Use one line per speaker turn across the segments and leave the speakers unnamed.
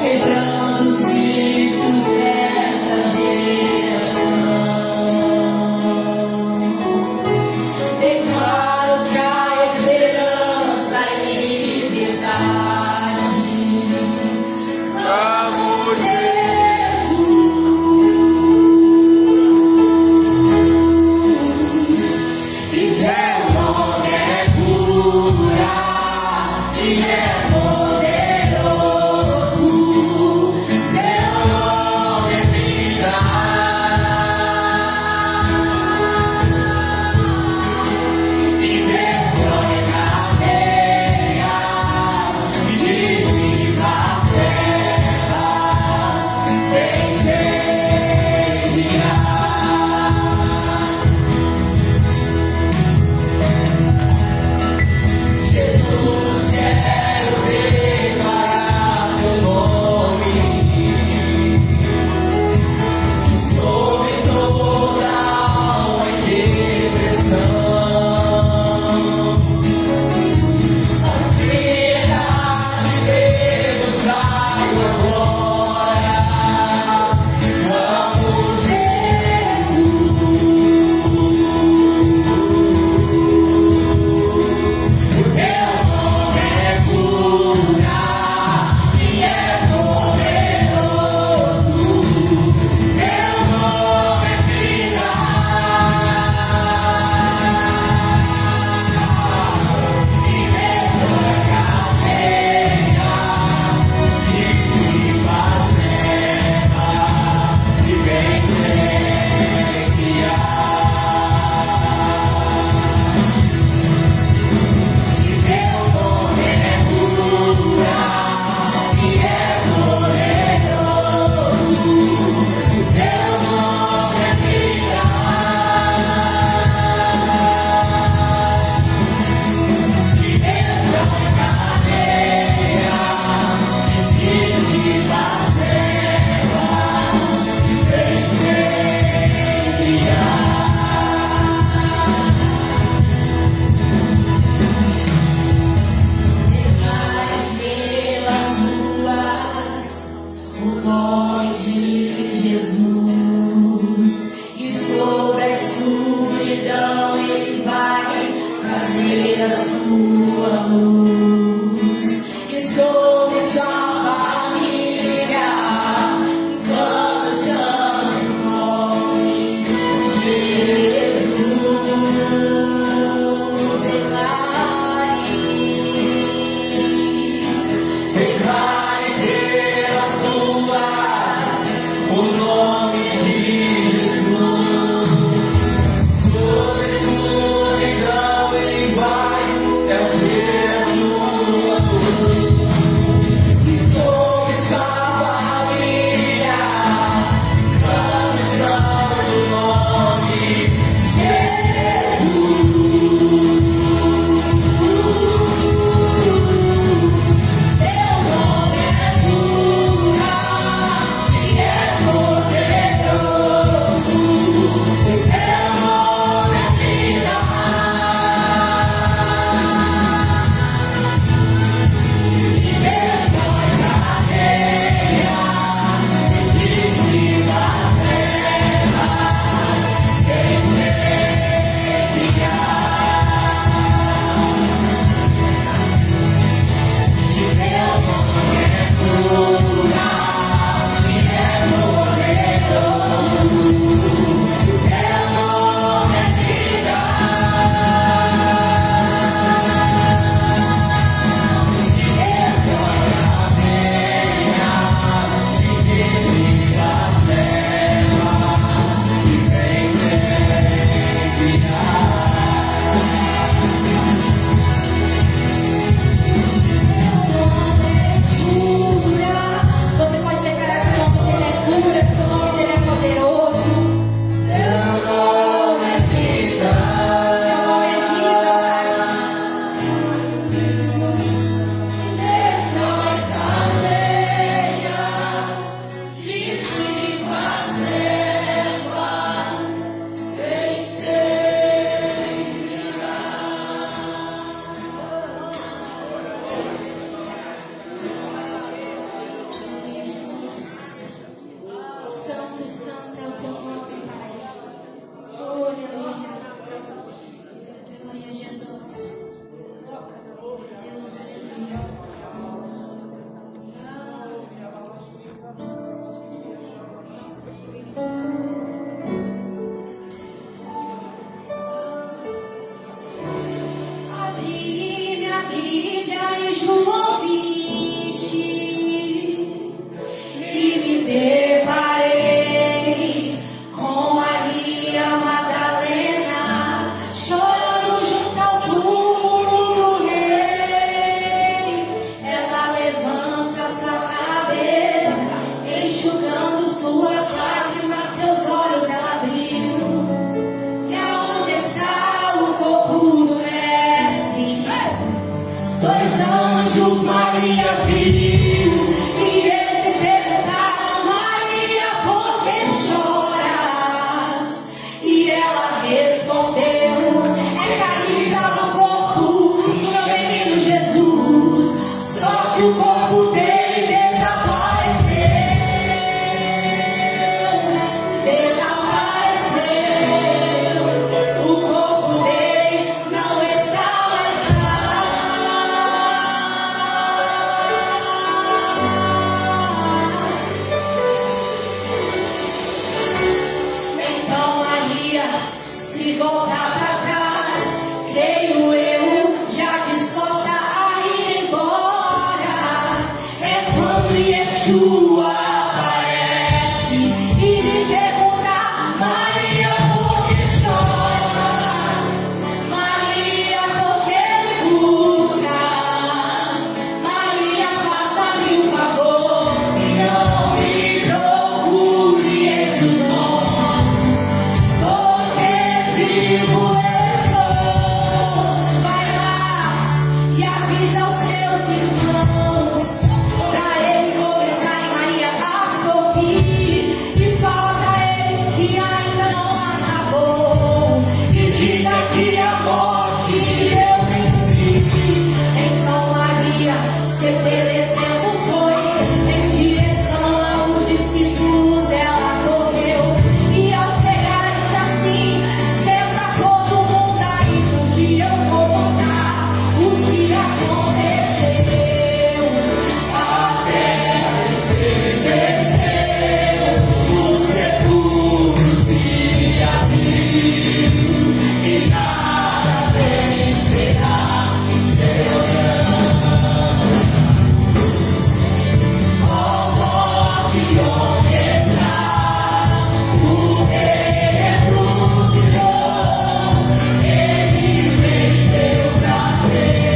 quebrando os vícios dessa geração. Declaro que há esperança e liberdade. Clamo Jesus, e teu nome é cura, e é corpo dele desapareceu. O corpo dele não está mais lá. Então Maria se volta para trás, creio eu, já disposta a ir embora. É quando Yeshua aparece e lhe pergunta: Maria, por que choras? Maria, por que me busca? Maria, faça-me um favor, não me procure entre os mortos, porque vivo estou. Vai lá e avisa os seus irmãos, pra eles começarem Maria a sorrir, e fala pra eles que ainda não acabou, e diga que a morte eu venci. Então Maria se teletempo foi em direção aos discípulos, ela correu, e ao chegar disse assim: senta todo mundo aí, porque eu vou contar o que aconteceu. A terra estremeceu, os sepulcros se abriram, e nada vencerá. Ó morte, onde estás? O Rei ressuscitou, ele venceu pra sempre,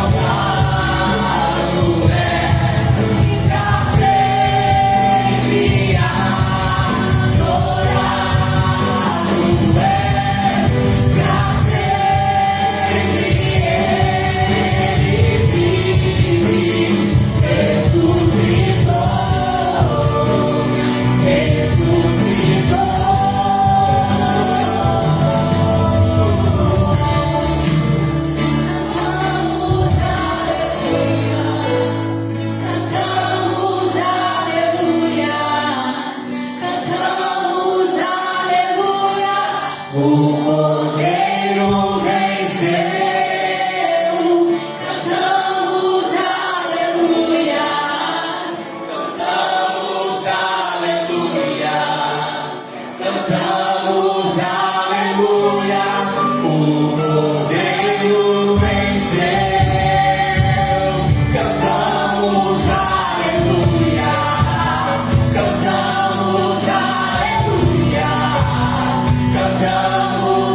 exaltado és, pra sempre adorado és, pra sempre ele vive, cantamos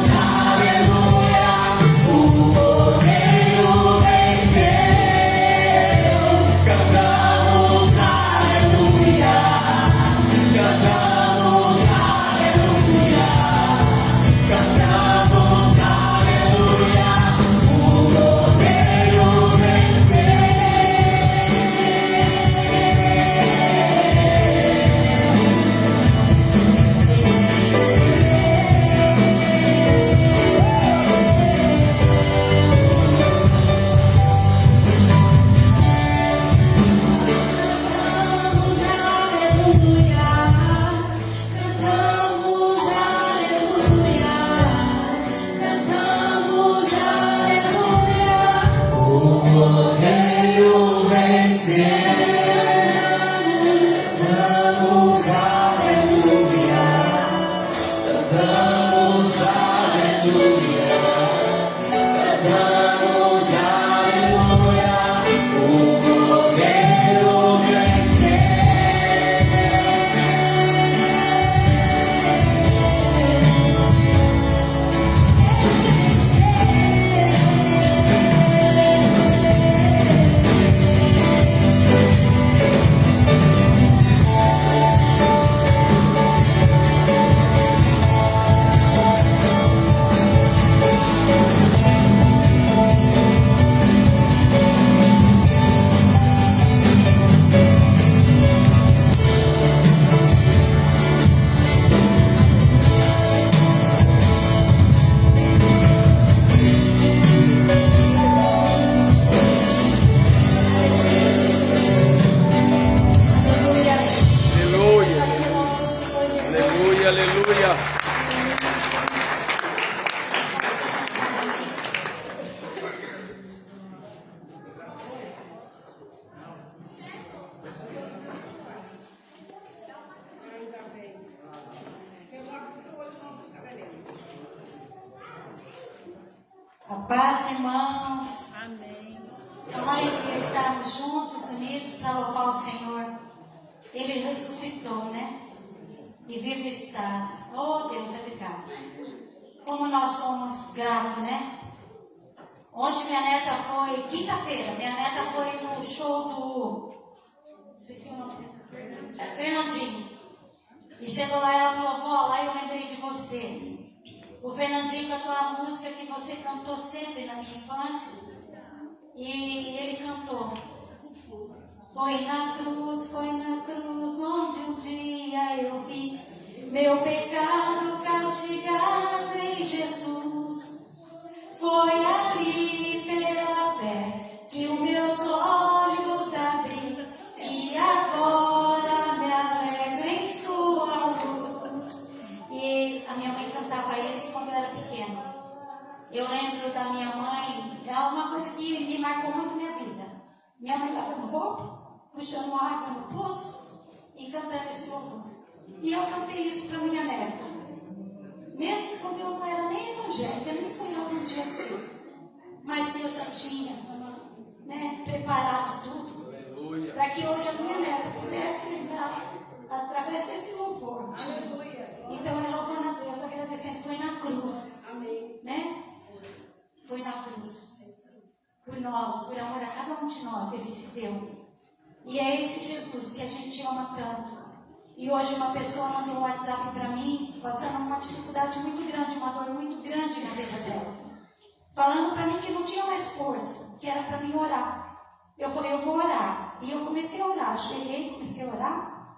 A paz, irmãos.
Amém.
É uma alegria estarmos juntos, unidos para louvar o Senhor. Ele ressuscitou, né? E vive estás. Oh, Deus, obrigado. Como nós somos gratos, né? Ontem minha neta foi, quinta-feira, minha neta foi no show do... Esqueci o nome. Fernandinho. E chegou lá e ela falou, vó, lá eu lembrei de você. O Fernandinho cantou a música que você cantou sempre na minha infância. E ele cantou. Foi na cruz, onde um dia eu vi meu pecado castigado em Jesus. Foi ali pela fé que os meus olhos abri e agora me alegro em sua luz. E a minha mãe cantava isso quando eu era pequena. Eu lembro da minha mãe, é uma coisa que me marcou muito minha vida. Minha mãe lavando roupa, puxando água no poço e cantando esse louvor. E eu cantei isso para minha neta. Mesmo quando eu não era nem evangélica, eu nem sonhava um dia ser. Mas Deus já tinha, né, preparado tudo para que hoje a minha neta pudesse lembrar através desse louvor. Então é louvando a Deus, agradecendo. Foi na cruz, né? Foi na cruz. Por nós, por amor a cada um de nós, Ele se deu. E é esse Jesus que a gente ama tanto. E hoje uma pessoa mandou um WhatsApp para mim, passando uma dificuldade muito grande, uma dor muito grande na vida dela. Falando para mim que não tinha mais força, que era para mim orar. Eu falei, eu vou orar. E eu comecei a orar, ajoelhei, comecei a orar.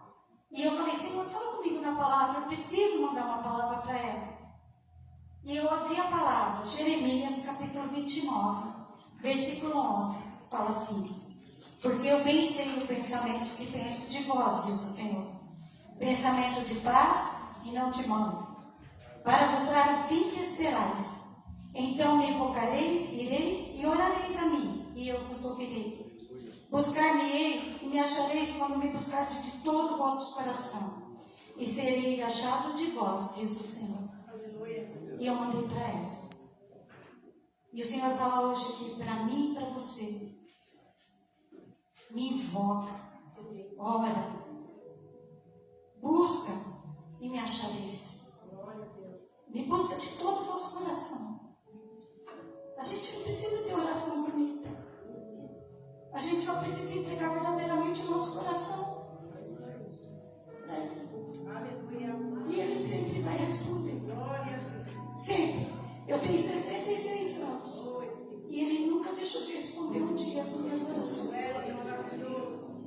E eu falei, Senhor, fala comigo na palavra, eu preciso mandar uma palavra para ela. E eu abri a palavra, Jeremias capítulo 29, versículo 11, fala assim: porque eu bem sei os pensamentos que penso de vós, diz o Senhor, pensamento de paz e não de mal, para vos dar o fim que esperais. Então me invocareis, ireis e orareis a mim, e eu vos ouvirei. Buscar-me-ei e me achareis quando me buscardes de todo o vosso coração, e serei achado de vós, diz o Senhor. E eu mandei para ela. E o Senhor fala hoje aqui para mim e para você. Me invoca, ora, busca e me achareis. Me busca de todo o vosso coração. A gente não precisa ter oração bonita. A gente só precisa entregar verdadeiramente o nosso coração. E Ele sempre vai responder. Sempre. Eu tenho 66 anos. E Ele nunca deixou de responder um dia as minhas orações.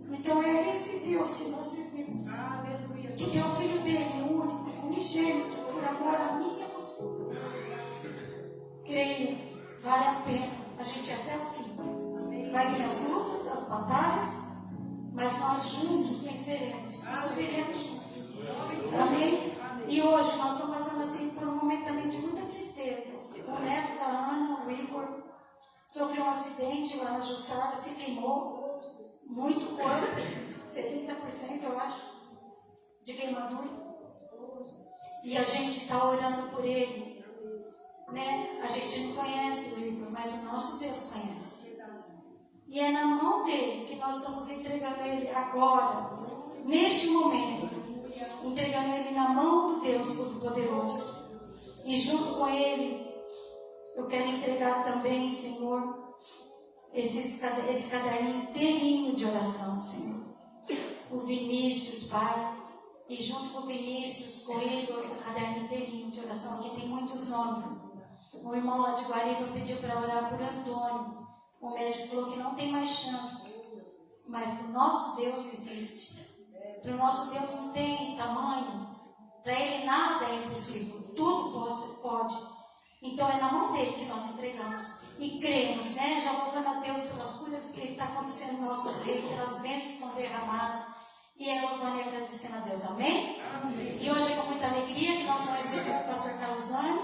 Então é esse Deus que nós servimos. Que deu o Filho dele, único, unigênito, por amor a mim e a você. Creio, vale a pena a gente ir até o fim. Vai vir as lutas, as batalhas, mas nós juntos venceremos. Nós subiremos juntos. Amém? E hoje nós estamos passando assim por um momento também de muita tristeza. O neto da Ana, o Igor, sofreu um acidente lá na Jussara, se queimou. Muito corpo, 70% eu acho, de queimadura. E a gente está orando por ele. Né? A gente não conhece o Igor, mas o nosso Deus conhece. E é na mão dele que nós estamos entregando ele agora, neste momento. Entregando ele na mão do Deus Todo-Poderoso. E junto com ele, eu quero entregar também, Senhor, esse caderninho inteirinho de oração, Senhor. O Vinícius, Pai. E junto com o Vinícius, com ele, o caderninho inteirinho de oração, que tem muitos nomes. O irmão lá de Guariba pediu para orar por Antônio. O médico falou que não tem mais chance. Mas para o nosso Deus existe. Para o nosso Deus não tem tamanho. Para Ele nada é impossível. Tudo pode. Então é na mão dele que nós entregamos. E cremos, né? Já louvando a Deus pelas coisas que está acontecendo no nosso reino, pelas bênçãos que são derramadas. E é louvando e agradecendo a Deus. Amém? Amém. E hoje é com muita alegria que nós vamos receber o pastor Calzani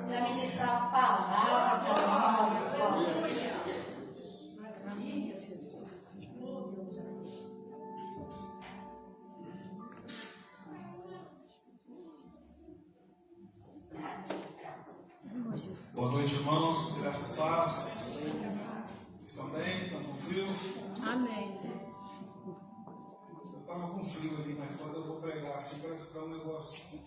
para ministrar a palavra para nós.
Boa noite, irmãos. Graça e paz. Estão bem? Estão com frio?
Amém.
Eu estava com frio ali, mas quando eu vou pregar assim, parece que dá um negócio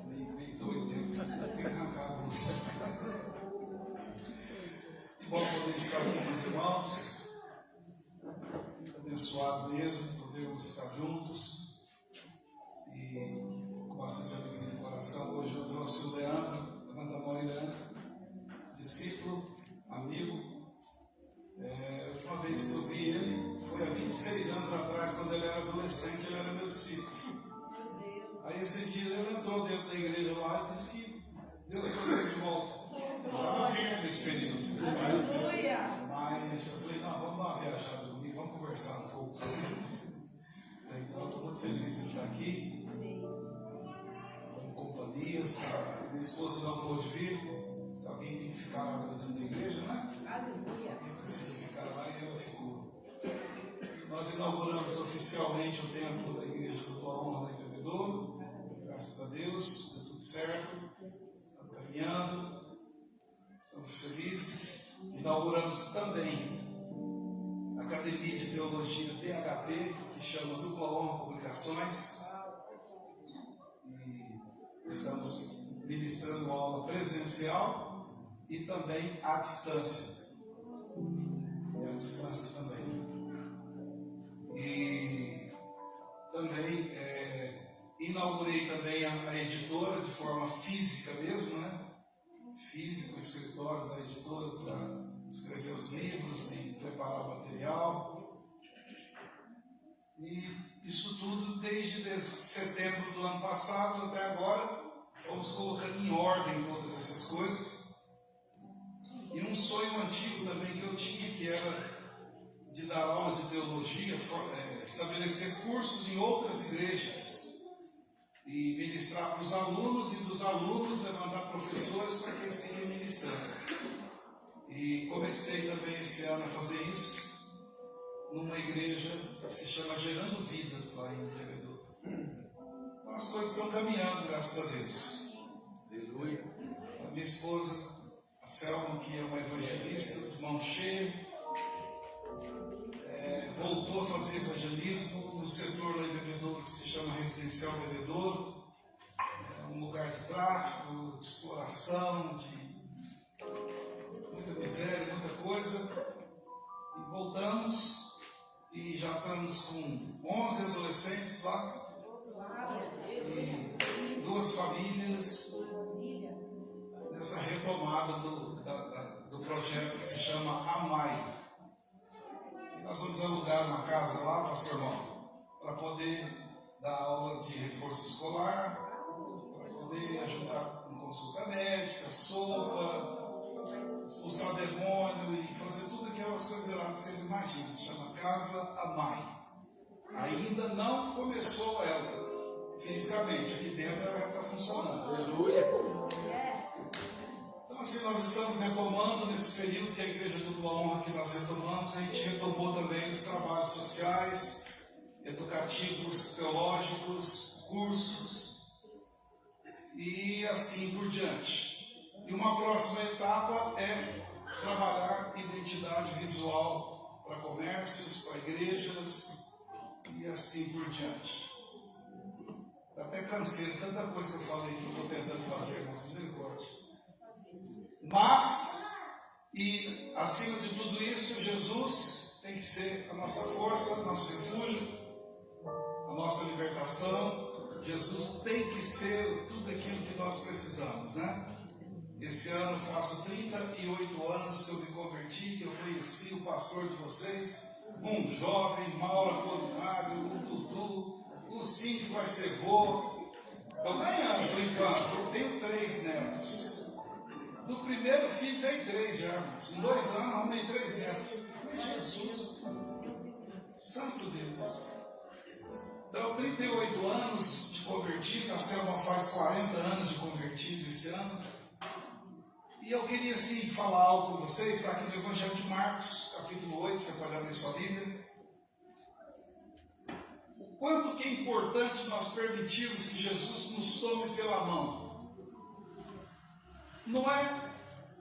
meio doido dentro. Tem que arrancar a blusa. Bom poder estar aqui com os irmãos. Abençoado mesmo, podermos estar juntos. E com bastante alegria no coração. Hoje eu trouxe o Leandro. Levanta a mão aí, Leandro. Discípulo, amigo. A última vez que eu vi ele foi há 26 anos atrás, quando ele era adolescente, ele era meu discípulo. Aí esses dias ele entrou dentro da igreja lá e disse que Deus trouxe ele de volta. Eu estava firme nesse período. Mas eu falei, não, vamos dar uma viajada comigo, vamos conversar um pouco. Então eu estou muito feliz de ele estar aqui. Com companhias, minha esposa não pôde vir. Então alguém tem que ficar lá dentro da igreja, né? Alguém precisa ficar lá e ela ficou. Nós inauguramos oficialmente o templo da igreja do Tua Honra lá em Bebedouro. Graças a Deus, deu tudo certo. Estamos caminhando. Estamos felizes. Inauguramos também a Academia de Teologia DHP, que chama Dupla Honra Publicações. E estamos ministrando aula presencial e também à distância. E também inaugurei também a editora de forma física mesmo, né? Físico, o escritório da editora para escrever os livros e preparar o material. E isso tudo desde setembro do ano passado até agora, fomos colocando em ordem todas essas coisas. E um sonho antigo também que eu tinha, que era de dar aula de teologia, estabelecer cursos em outras igrejas e ministrar para os alunos, e dos alunos levantar professores para que eles sigam ministrando. E comecei também esse ano a fazer isso numa igreja que se chama Gerando Vidas, lá em Bebedouro. Então as coisas estão caminhando, graças a Deus. Aleluia. A minha esposa, a Selma, que é uma evangelista de mão cheia, voltou a fazer evangelismo no setor lá em Bebedouro, que se chama Residencial Bebedouro. É um lugar de tráfico, de exploração, de muita miséria, muita coisa. E voltamos e já estamos com 11 adolescentes lá e 2 famílias nessa retomada do projeto que se chama AMAI. Nós vamos alugar uma casa lá, pastor irmão, para poder dar aula de reforço escolar, para poder ajudar com consulta médica, sopa, expulsar demônio e fazer tudo aquelas coisas lá que vocês imaginam. Chama Casa Amai. Ainda não começou ela, fisicamente, aqui dentro ela já está funcionando. Aleluia! Então, assim, nós estamos retomando nesse período que a Igreja Dupla Honra que nós retomamos, a gente retomou também os trabalhos sociais, educativos, teológicos, cursos e assim por diante. E uma próxima etapa é trabalhar identidade visual para comércios, para igrejas e assim por diante. Até cansei de tanta coisa que eu falei que eu estou tentando fazer, irmãos, misericórdia. Mas, e acima de tudo isso, Jesus tem que ser a nossa força, nosso refúgio, a nossa libertação. Jesus tem que ser tudo aquilo que nós precisamos, né? Esse ano faço 38 anos que eu me converti, que eu conheci o pastor de vocês, um jovem, Mauro Apolinário, um Dudu, o Sim que vai ser vô. Estou ganhando por enquanto, eu tenho 3 netos. Do primeiro filho tem 3 já, irmãos. Em 2 anos arrumei 3 netos. Jesus, santo Deus. Então, 38 anos de convertido, a Selma faz 40 anos de convertido esse ano. E eu queria assim falar algo com vocês, está aqui no Evangelho de Marcos, capítulo 8, você pode abrir sua Bíblia. O quanto que é importante nós permitirmos que Jesus nos tome pela mão. Não é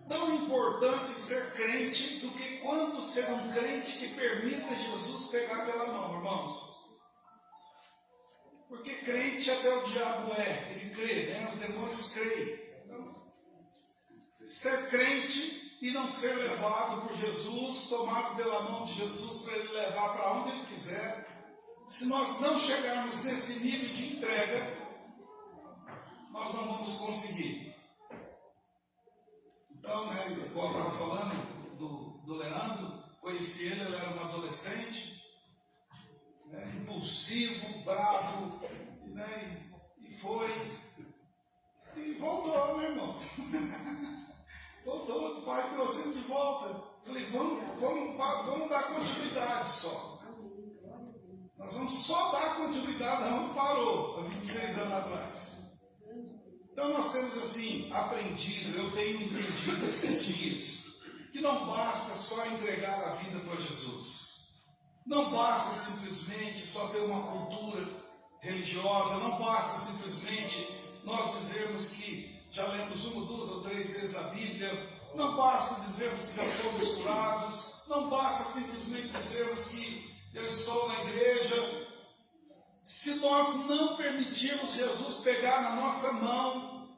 tão importante ser crente do que quanto ser um crente que permita Jesus pegar pela mão, irmãos. Porque crente até o diabo ele crê, né? Os demônios creem. Então, ser crente e não ser levado por Jesus, tomado pela mão de Jesus para ele levar para onde ele quiser. Se nós não chegarmos nesse nível de entrega, nós não vamos conseguir. Então, né, igual eu estava falando do Leandro, conheci ele era um adolescente, né, impulsivo, bravo, né, e foi, e voltou, né, irmãos? Voltou, o pai trouxe ele de volta. Falei, vamos dar continuidade só. Nós vamos só dar continuidade aonde parou, há 26 anos atrás. Então nós temos assim, aprendido, eu tenho entendido esses dias, que não basta só entregar a vida para Jesus. Não basta simplesmente só ter uma cultura religiosa, não basta simplesmente nós dizermos que já lemos 1, 2 ou 3 vezes a Bíblia, não basta dizermos que já fomos curados, não basta simplesmente dizermos que eu estou na igreja. Se nós não permitirmos Jesus pegar na nossa mão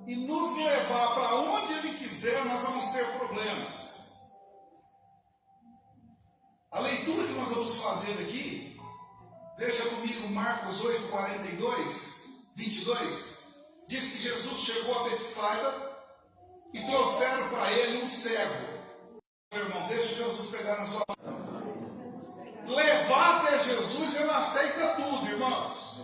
e nos levar para onde Ele quiser, nós vamos ter problemas. A leitura que nós vamos fazer aqui, veja comigo Marcos 8, 22, diz que Jesus chegou a Betsaida e trouxeram para ele um cego. Meu irmão, deixa Jesus pegar na sua mão. Levar até Jesus, ele aceita tudo, irmãos.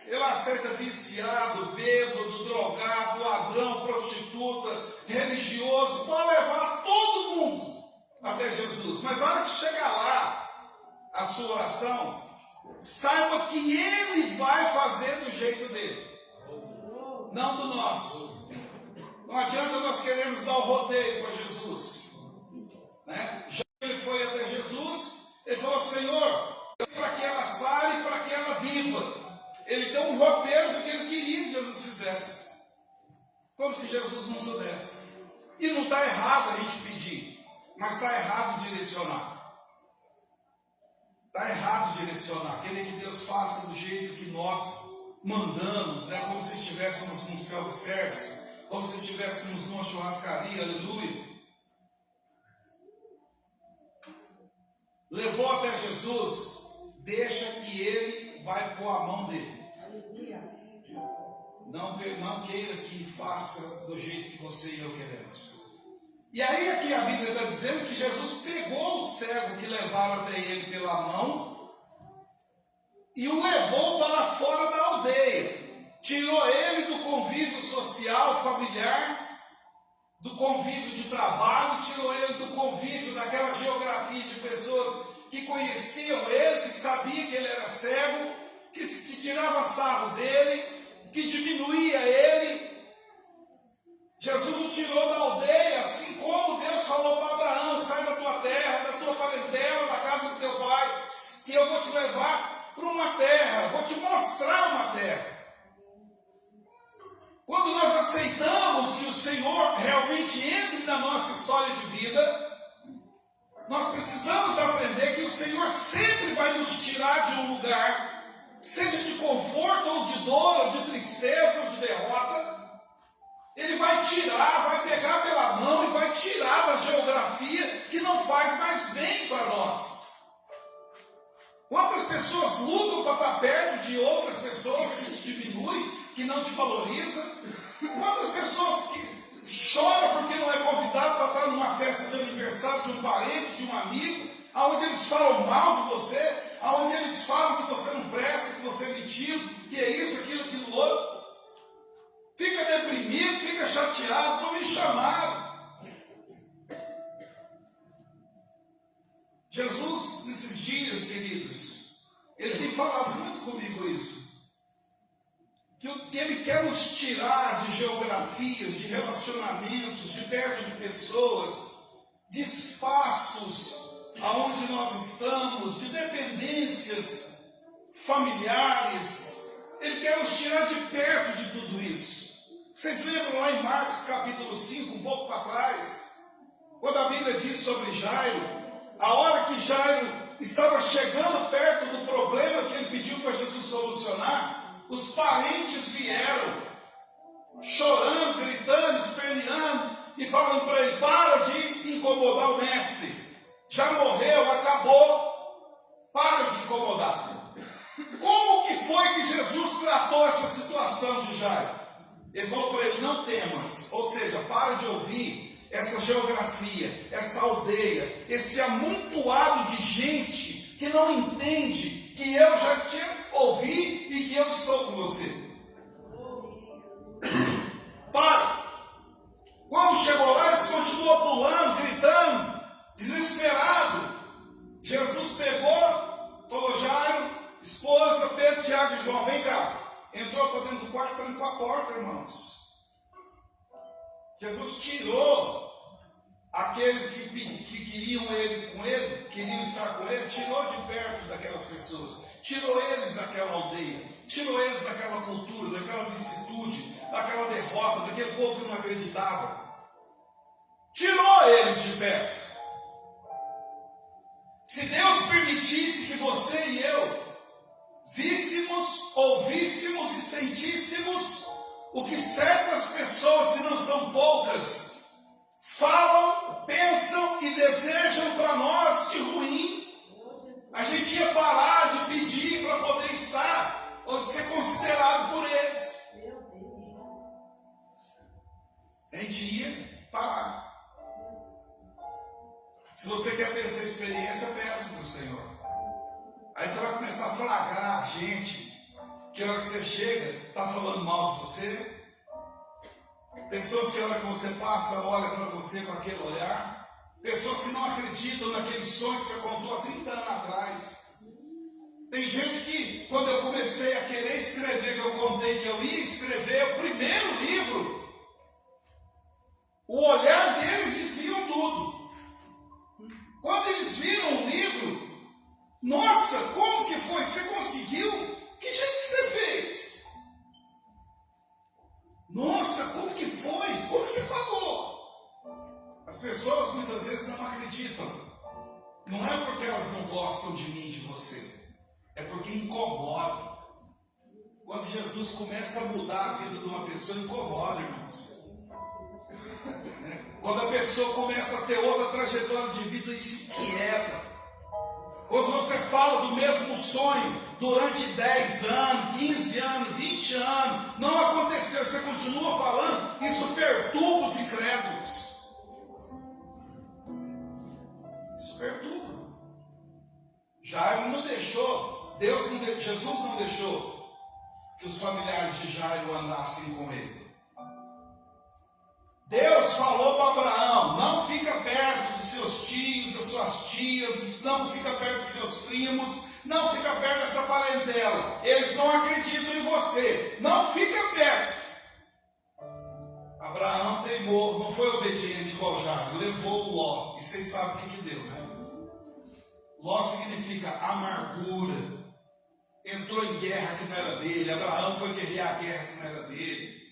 Ele aceita viciado, bêbado, drogado, ladrão, prostituta, religioso. Pode levar todo mundo até Jesus. Mas na hora que chegar lá, a sua oração, saiba que Ele vai fazer do jeito dele, não do nosso. Não adianta nós queremos dar o rodeio para Jesus, né? Ele foi até Jesus, ele falou, Senhor, para que ela saia e para que ela viva. Ele deu um roteiro do que ele queria que Jesus fizesse. Como se Jesus não soubesse. E não está errado a gente pedir, mas está errado direcionar. Está errado direcionar. Querer que Deus faça do jeito que nós mandamos, né? Como se estivéssemos num self-service, como se estivéssemos numa churrascaria, aleluia. Levou até Jesus, deixa que Ele vai pôr a mão dele. Não queira que faça do jeito que você e eu queremos. E aí aqui a Bíblia está dizendo que Jesus pegou o cego que levaram até ele pela mão e o levou para fora da aldeia. Tirou ele do convívio social, familiar, do convívio de trabalho, tirou ele do convívio daquela geografia de pessoas que conheciam ele, que sabiam que ele era cego, que tirava sarro dele, que diminuía ele. Jesus o tirou da aldeia, assim como Deus falou para Abraão, sai da tua terra, da tua parentela, da casa do teu pai, que eu vou te levar para uma terra, vou te mostrar uma terra. Quando nós aceitamos que o Senhor realmente entre na nossa história de vida, nós precisamos aprender que o Senhor sempre vai nos tirar de um lugar, seja de conforto, ou de dor, ou de tristeza, ou de derrota. Ele vai tirar, vai pegar pela mão e vai tirar da geografia que não faz mais bem para nós. Quantas pessoas lutam para estar perto de outras pessoas que te diminuem, que não te valorizam? Quantas pessoas que choram porque não é convidado para estar numa festa de aniversário de um parente, de um amigo, aonde eles falam mal de você, aonde eles falam que você não presta, que você é mentido, que é isso, aquilo outro. Fica deprimido, fica chateado, não me chamaram. Jesus, nesses dias, queridos, Ele tem falado muito comigo isso. Que Ele quer nos tirar de geografias, de relacionamentos, de perto de pessoas, de espaços aonde nós estamos, de dependências familiares. Ele quer nos tirar de perto de tudo isso. Vocês lembram lá em Marcos capítulo 5, um pouco para trás, quando a Bíblia diz sobre Jairo, a hora que Jairo estava chegando perto do problema que ele pediu para Jesus solucionar, os parentes vieram, chorando, gritando, esperneando, e falando para ele: para de incomodar o mestre, já morreu, acabou, para de incomodar. Como que foi que Jesus tratou essa situação de Jairo? Ele falou para ele: não temas, ou seja, para de ouvir essa geografia, essa aldeia, esse amontoado de gente que não entende que eu já te ouvi e que eu estou com você. Para. Quando chegou lá, eles continuam pulando, gritando, desesperado. Jesus pegou, falou: Jairo, esposa, Pedro, Tiago e João, vem cá. Entrou para dentro do quarto, trancou a porta, irmãos. Jesus tirou aqueles que queriam ele com ele, queriam estar com ele, tirou de perto daquelas pessoas, tirou eles daquela aldeia, tirou eles daquela cultura, daquela vicissitude, daquela derrota, daquele povo que não acreditava. Tirou eles de perto. Se Deus permitisse que você e eu víssemos, ouvíssemos e sentíssemos o que certas pessoas, que não são poucas, falam, pensam e desejam para nós de ruim, a gente ia parar de pedir para poder estar ou de ser considerado por eles. A gente ia parar. Se você quer ter essa experiência, peça para o Senhor. Aí você vai começar a flagrar a gente, que a hora que você chega, está falando mal de você. Pessoas que a hora que você passa, olham para você com aquele olhar. Pessoas que não acreditam naquele sonho que você contou há 30 anos atrás. Tem gente que, quando eu comecei a querer escrever, que eu contei que eu ia escrever o primeiro livro, o olhar deles diziam tudo. Quando eles viram o livro, nossa, como que foi? Você conseguiu? Que jeito que você fez? Nossa, como que foi? Como que você pagou? As pessoas muitas vezes não acreditam. Não é porque elas não gostam de mim, de você. É porque incomoda. Quando Jesus começa a mudar a vida de uma pessoa, incomoda, irmãos. Quando a pessoa começa a ter outra trajetória de vida e se inquieta. Quando você fala do mesmo sonho durante 10 anos, 15 anos, 20 anos, não aconteceu, você continua falando, isso perturba os incrédulos. Isso perturba. Jairo não deixou, Jesus não deixou que os familiares de Jairo andassem com ele. Deus falou para Abraão: não fica perto dos seus tios, das suas tias, não fica perto dos seus primos, não fica perto dessa parentela. Eles não acreditam em você. Não fica perto. Abraão teimou, não foi obediente igual Jairo, levou o Ló. E vocês sabem o que deu, né? Ló significa amargura. Entrou em guerra que não era dele. Abraão foi guerrear a guerra que não era dele.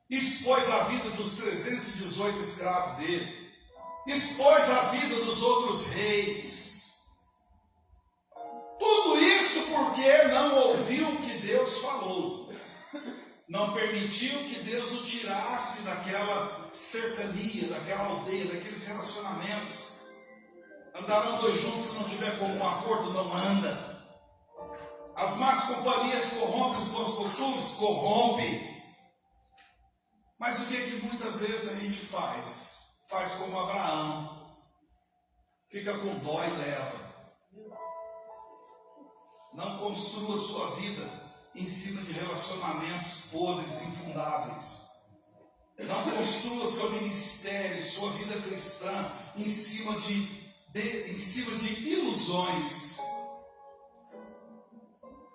Expôs a vida dos 318 escravos dele. Expôs a vida dos outros reis. Tudo isso porque não ouviu o que Deus falou. Não permitiu que Deus o tirasse daquela cercania, daquela aldeia, daqueles relacionamentos. Andarão dois juntos se não tiver comum acordo, não anda. As más companhias corrompem os bons costumes? Corrompe. Mas o que é que muitas vezes a gente faz? Faz como Abraão. Fica com dó e leva. Não construa sua vida em cima de relacionamentos podres, infundáveis. Não construa seu ministério, sua vida cristã em cima de ilusões.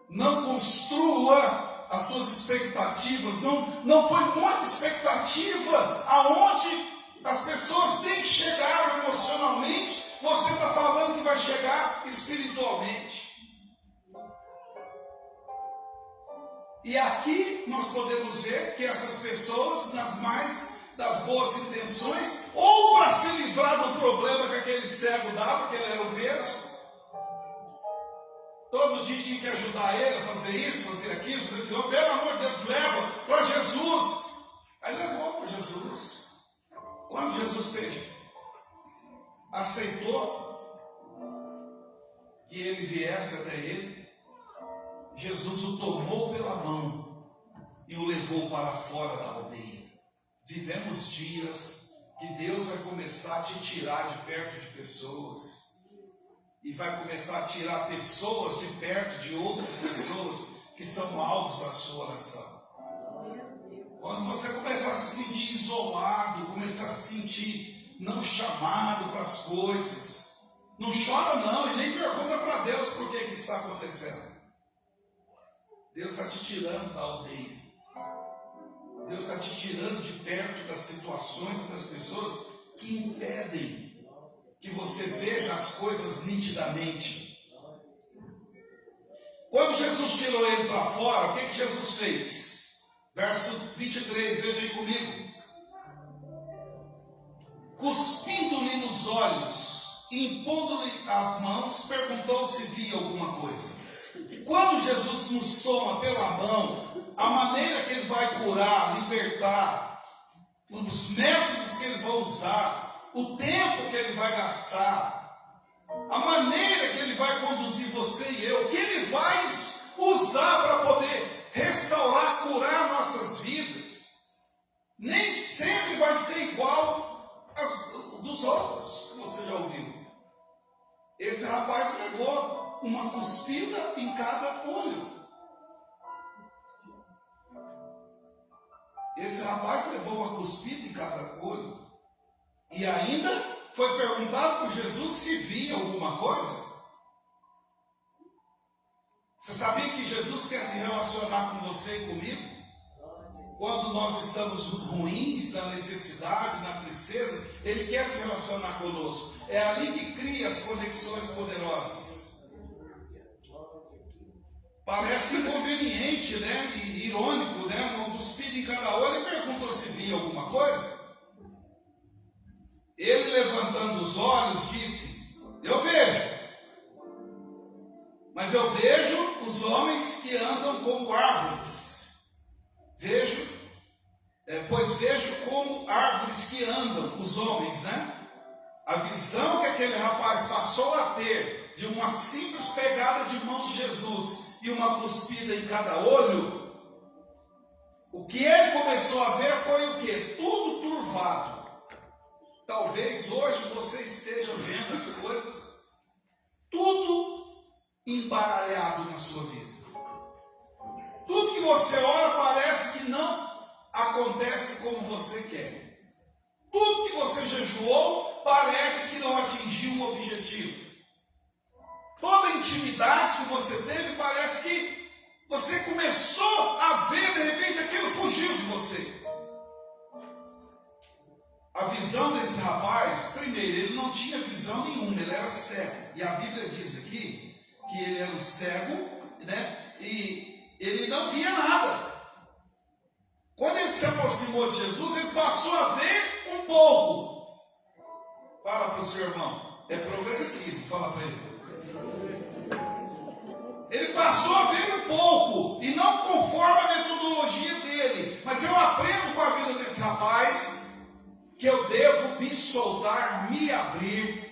Não construa as suas expectativas, não põe muita expectativa aonde as pessoas têm que chegar emocionalmente, você está falando que vai chegar espiritualmente. E aqui nós podemos ver que essas pessoas, nas mais das boas intenções, ou para se livrar do problema que aquele cego dava, que ele era obeso. Todo dia tinha que ajudar ele a fazer isso, fazer aquilo, fazer aquilo. Pelo amor de Deus, leva para Jesus. Aí levou para Jesus. Quando Jesus aceitou que ele viesse até ele, Jesus o tomou pela mão e o levou para fora da aldeia. Vivemos dias que Deus vai começar a te tirar de perto de pessoas. E vai começar a tirar pessoas de perto de outras pessoas que são alvos da sua oração. Quando você começar a se sentir isolado, começar a se sentir não chamado para as coisas, não chora não e nem pergunta para Deus por que está acontecendo. Deus está te tirando da aldeia. Deus está te tirando de perto das situações e das pessoas que impedem que você veja as coisas nitidamente. Quando Jesus tirou ele para fora, o que Jesus fez? Verso 23, veja aí comigo. Cuspindo-lhe nos olhos, impondo-lhe as mãos, perguntou se via alguma coisa. Quando Jesus nos toma pela mão, a maneira que ele vai curar, libertar, os métodos que ele vai usar, o tempo que ele vai gastar, a maneira que ele vai conduzir você e eu, que ele vai usar para poder restaurar, curar nossas vidas, nem sempre vai ser igual dos outros que você já ouviu. Esse rapaz levou uma cuspida em cada olho. Esse rapaz levou uma cuspida em cada olho. E ainda foi perguntado por Jesus se via alguma coisa. Você sabia que Jesus quer se relacionar com você e comigo? Quando nós estamos ruins, na necessidade, na tristeza, Ele quer se relacionar conosco. É ali que cria as conexões poderosas. Parece inconveniente, né? E irônico, né? Uma cuspida em cada olho e perguntou se via alguma coisa. Ele, levantando os olhos, disse: eu vejo, mas eu vejo os homens que andam como árvores. Pois vejo como árvores que andam, os homens, né? A visão que aquele rapaz passou a ter de uma simples pegada de mão de Jesus e uma cuspida em cada olho, o que ele começou a ver foi o quê? Tudo turvado. Talvez hoje você esteja vendo as coisas tudo embaralhado na sua vida. Tudo que você ora parece que não acontece como você quer. Tudo que você jejuou parece que não atingiu o objetivo. Toda a intimidade que você teve parece que você começou a ver, de repente aquilo fugiu de você. A visão desse rapaz, primeiro, ele não tinha visão nenhuma, ele era cego. E a Bíblia diz aqui que ele era um cego, né? E ele não via nada. Quando ele se aproximou de Jesus, ele passou a ver um pouco. Fala para o seu irmão, é progressivo, fala para ele. Ele passou a ver um pouco, e não conforme a metodologia dele. Mas eu aprendo com a vida desse rapaz que eu devo me soltar, me abrir.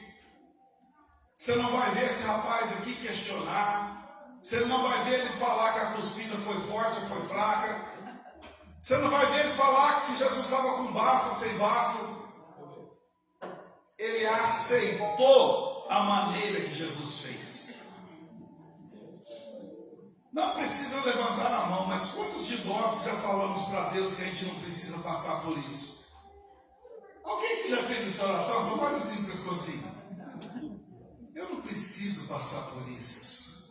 Você não vai ver esse rapaz aqui questionar. Você não vai ver ele falar que a cuspida foi forte ou foi fraca. Você não vai ver ele falar que se Jesus estava com bafo ou sem bafo. Ele aceitou a maneira que Jesus fez. Não precisa levantar a mão, mas quantos de nós já falamos para Deus que a gente não precisa passar por isso? Alguém que já fez essa oração, só faz assim no pescocinho. Eu não preciso passar por isso.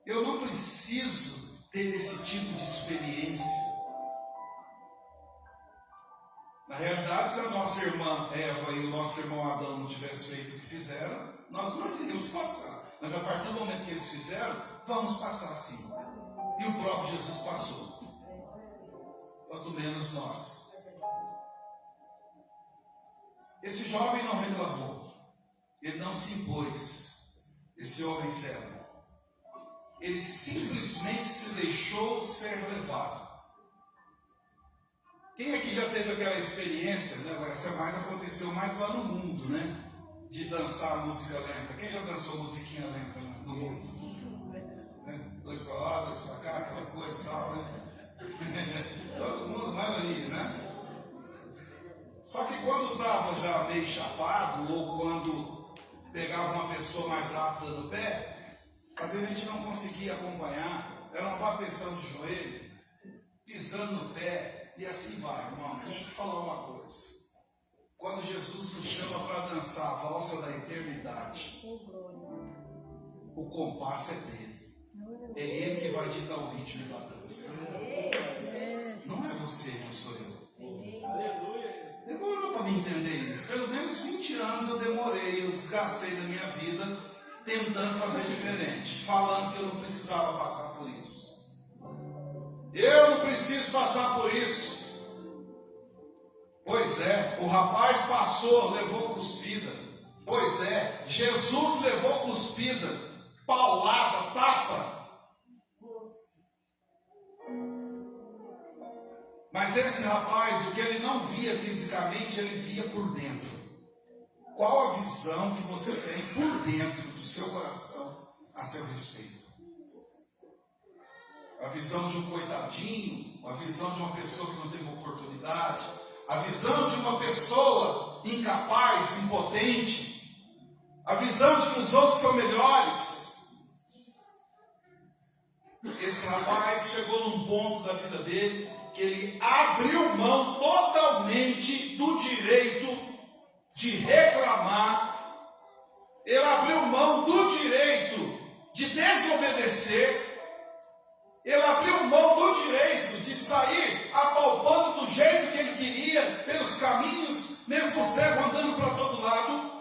Eu não preciso ter esse tipo de experiência. Na realidade, se a nossa irmã Eva e o nosso irmão Adão não tivessem feito o que fizeram, nós não iríamos passar. Mas a partir do momento que eles fizeram, vamos passar sim. E o próprio Jesus passou. menos nós. Esse jovem não reclamou, ele não se impôs, esse homem cego. Ele simplesmente se deixou ser levado. Quem aqui já teve aquela experiência, né? Essa aconteceu mais lá no mundo, né? De dançar música lenta. Quem já dançou musiquinha lenta no mundo? Né? 2 para lá, 2 para cá, aquela coisa e tal, né? Todo mundo, a maioria, né? Só que quando estava já meio chapado, ou quando pegava uma pessoa mais rápida no pé, às vezes a gente não conseguia acompanhar, era uma bateção de joelho, pisando no pé, e assim vai, irmãos. Deixa eu te falar uma coisa. Quando Jesus nos chama para dançar a valsa da eternidade, o compasso é dele. É ele que vai ditar o ritmo da dança. Não é você, não sou eu. Demorou para me entender isso. Pelo menos 20 anos eu demorei, eu desgastei da minha vida tentando fazer diferente, falando que eu não precisava passar por isso. Eu não preciso passar por isso. Pois é, o rapaz passou, levou cuspida. Pois é, Jesus levou cuspida, paulada, tapa. Mas esse rapaz, o que ele não via fisicamente, ele via por dentro. Qual a visão que você tem por dentro do seu coração a seu respeito? A visão de um coitadinho, a visão de uma pessoa que não teve oportunidade, a visão de uma pessoa incapaz, impotente, a visão de que os outros são melhores. Esse rapaz chegou num ponto da vida dele que ele abriu mão totalmente do direito de reclamar, ele abriu mão do direito de desobedecer, ele abriu mão do direito de sair apalpando do jeito que ele queria, pelos caminhos, mesmo cego andando para todo lado.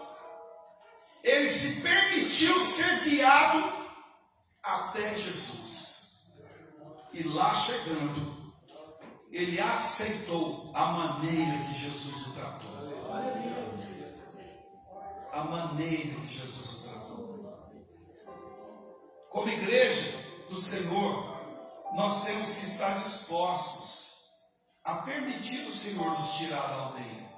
Ele se permitiu ser guiado até Jesus. E lá chegando, ele aceitou a maneira que Jesus o tratou. A maneira que Jesus o tratou. Como igreja do Senhor, nós temos que estar dispostos a permitir o Senhor nos tirar da aldeia.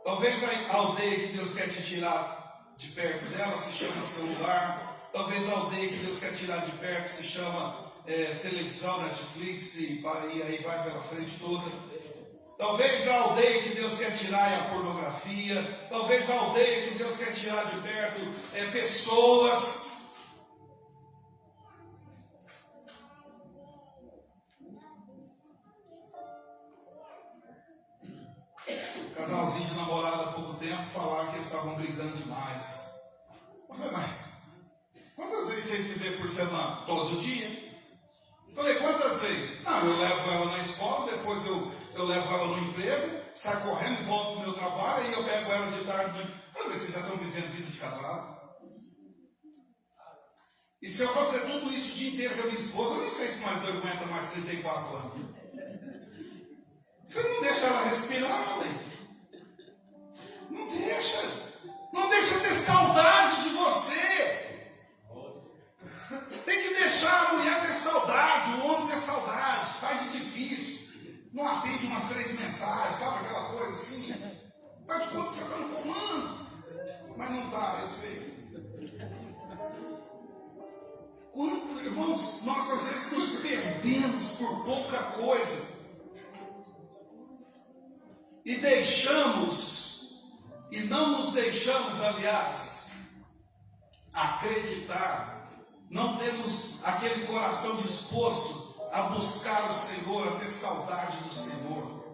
Talvez a aldeia que Deus quer te tirar de perto dela se chama celular. Talvez a aldeia que Deus quer tirar de perto se chama televisão, Netflix, e aí vai pela frente toda. Talvez a aldeia que Deus quer tirar é a pornografia. Talvez a aldeia que Deus quer tirar de perto é pessoas. Casalzinho de namorada há pouco tempo falaram que eles estavam brigando demais. Eu falei, mas quantas vezes vocês se vê por semana? Todo dia? Falei, quantas vezes? Não, eu levo ela na escola, depois eu levo ela no emprego, saio correndo, volto para o meu trabalho, e eu pego ela de tarde. Falei, mas vocês já estão vivendo vida de casado? E se eu fazer tudo isso o dia inteiro com a minha esposa, eu não sei se mais dois aguenta mais 34 anos. Você não deixa ela respirar, velho. Não deixa. Não deixa ter saudade de você. Tem que deixar a mulher ter saudade, o homem ter saudade. Faz de difícil. Não atende umas 3 mensagens, sabe aquela coisa assim? Faz de conta que você está no comando. Mas não está, eu sei. Quanto, irmãos, nós às vezes nos perdemos por pouca coisa. E deixamos, e não nos deixamos, aliás, acreditar. Não temos aquele coração disposto a buscar o Senhor, a ter saudade do Senhor.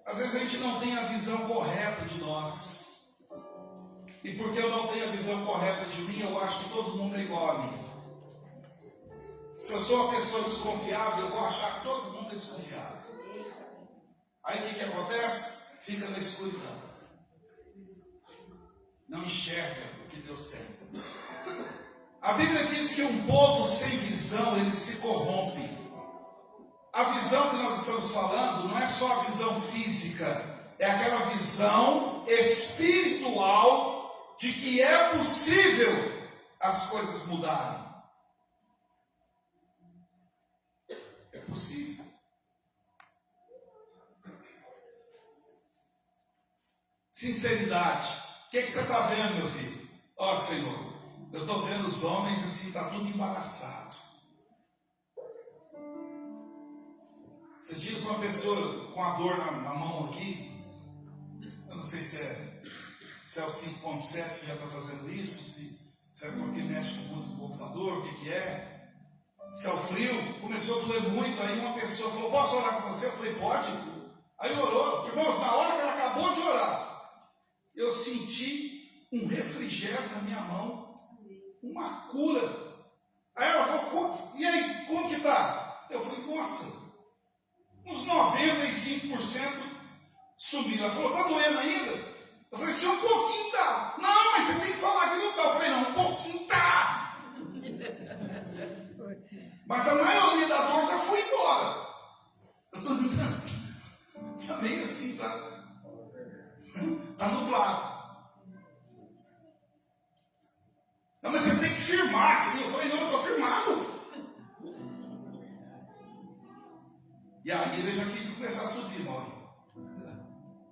Às vezes a gente não tem a visão correta de nós. E porque eu não tenho a visão correta de mim, eu acho que todo mundo é igual a mim. Se eu sou uma pessoa desconfiada, eu vou achar que todo mundo é desconfiado. Aí o que acontece? Fica na escuridão. Não enxerga o que Deus tem. A Bíblia diz que um povo sem visão visão ele se corrompe. A visão que nós estamos falando não é só a visão física, é aquela visão espiritual de que é possível as coisas mudarem. É possível. Sinceridade. O que você está vendo, meu filho? Ó, Senhor, eu estou vendo os homens assim, está tudo embaraçado. Esses dias uma pessoa com a dor na mão aqui, eu não sei se é o 5.7 que já está fazendo isso, se é porque mexe muito com o computador, o que é, se é o frio, começou a doer muito, aí uma pessoa falou, posso orar com você? Eu falei, pode. Aí orou, irmãos, na hora que ela acabou de orar, eu senti um refrigério na minha mão, uma cura. Aí ela falou, e aí, como que tá? Eu falei, nossa, uns 95% subiu. Ela falou, tá doendo ainda? Eu falei, se um pouquinho tá. Não, mas você tem que falar que não tá. Eu falei, não, um pouquinho tá. Mas a maioria da dor já foi embora. Eu tô tentando. Tá meio assim, tá nublado. Não, mas você tem que firmar assim. Eu falei, não, eu tô firmado. E aí ele já quis começar a subir, Mauro.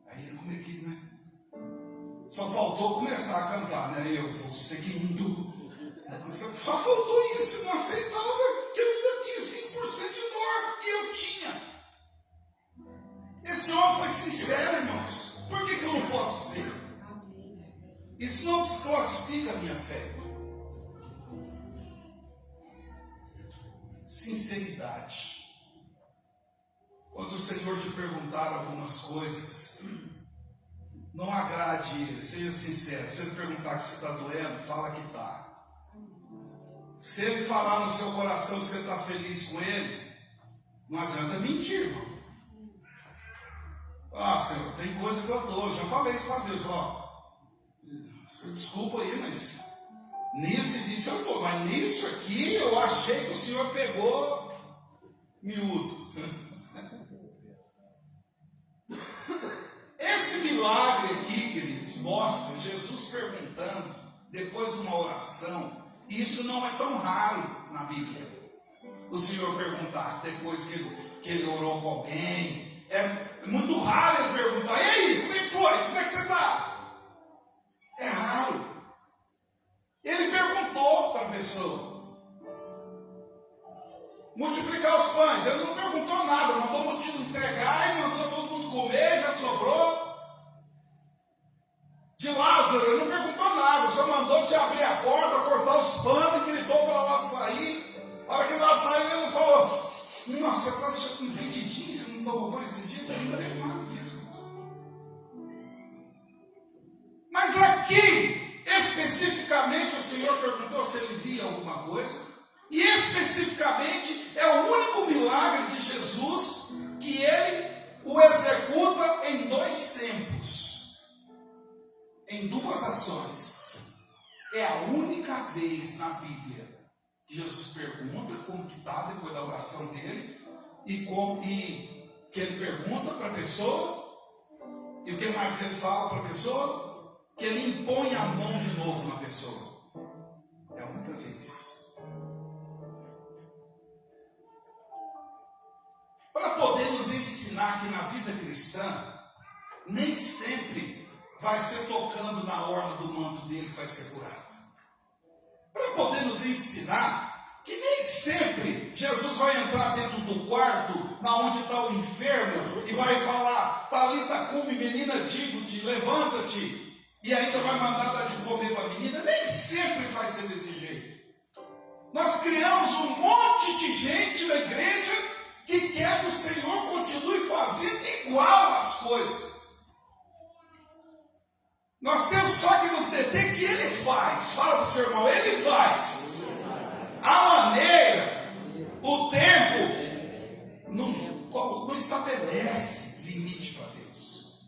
Aí ele, como ele quis, né? Só faltou começar a cantar, né? Eu vou seguindo. Só faltou isso, não aceitava que eu ainda tinha 5% de dor. E eu tinha. Esse homem foi sincero, irmãos. Por que eu não posso ser? Isso não desclassifica a minha fé. Sinceridade. Quando o Senhor te perguntar algumas coisas, não agrade ele, seja sincero. Se ele perguntar que você está doendo, fala que está. Se ele falar no seu coração que você está feliz com ele, não adianta mentir, irmão. Ah, Senhor, tem coisa que eu estou. Já falei isso para Deus, ó. Senhor, desculpa aí, mas nisso e nisso eu estou. Mas nisso aqui eu achei que o Senhor pegou miúdo. Esse milagre aqui, queridos, mostra Jesus perguntando, depois de uma oração. Isso não é tão raro na Bíblia. O Senhor perguntar, depois que ele orou com alguém. É muito raro ele perguntar, e aí, como é que foi? Como é que você está? É raro. Ele perguntou para a pessoa. Multiplicar os pães. Ele não perguntou nada, mandou o motivo entregar e mandou todo mundo comer, já sobrou. De Lázaro, ele não perguntou nada, só mandou te abrir a porta, cortar os panos e gritou para lá sair. A hora que lá saiu, ele não falou, nossa, você está deixando fedidinho, você não tomou banho esses dias? Não tem nada disso. Mas aqui, especificamente, o Senhor perguntou se ele via alguma coisa. E especificamente é o único milagre de Jesus que ele o executa em 2 tempos, em 2 ações. É a única vez na Bíblia que Jesus pergunta como que está depois da oração dele e que ele pergunta para a pessoa e o que mais que ele fala para a pessoa? Que ele impõe a mão de novo na pessoa. É a única vez. Para poder nos ensinar que na vida cristã, nem sempre vai ser tocando na orla do manto dele que vai ser curado. Para poder nos ensinar que nem sempre Jesus vai entrar dentro do quarto, na onde está o enfermo, e vai falar, Talita cumi, menina, digo-te, levanta-te, e ainda vai mandar dar de comer para a menina. Nem sempre vai ser desse jeito. Nós criamos um monte de gente na igreja que quer que o Senhor continue fazendo igual as coisas. Nós temos só que nos deter que Ele faz. Fala para o seu irmão, Ele faz. A maneira, o tempo, não estabelece limite para Deus.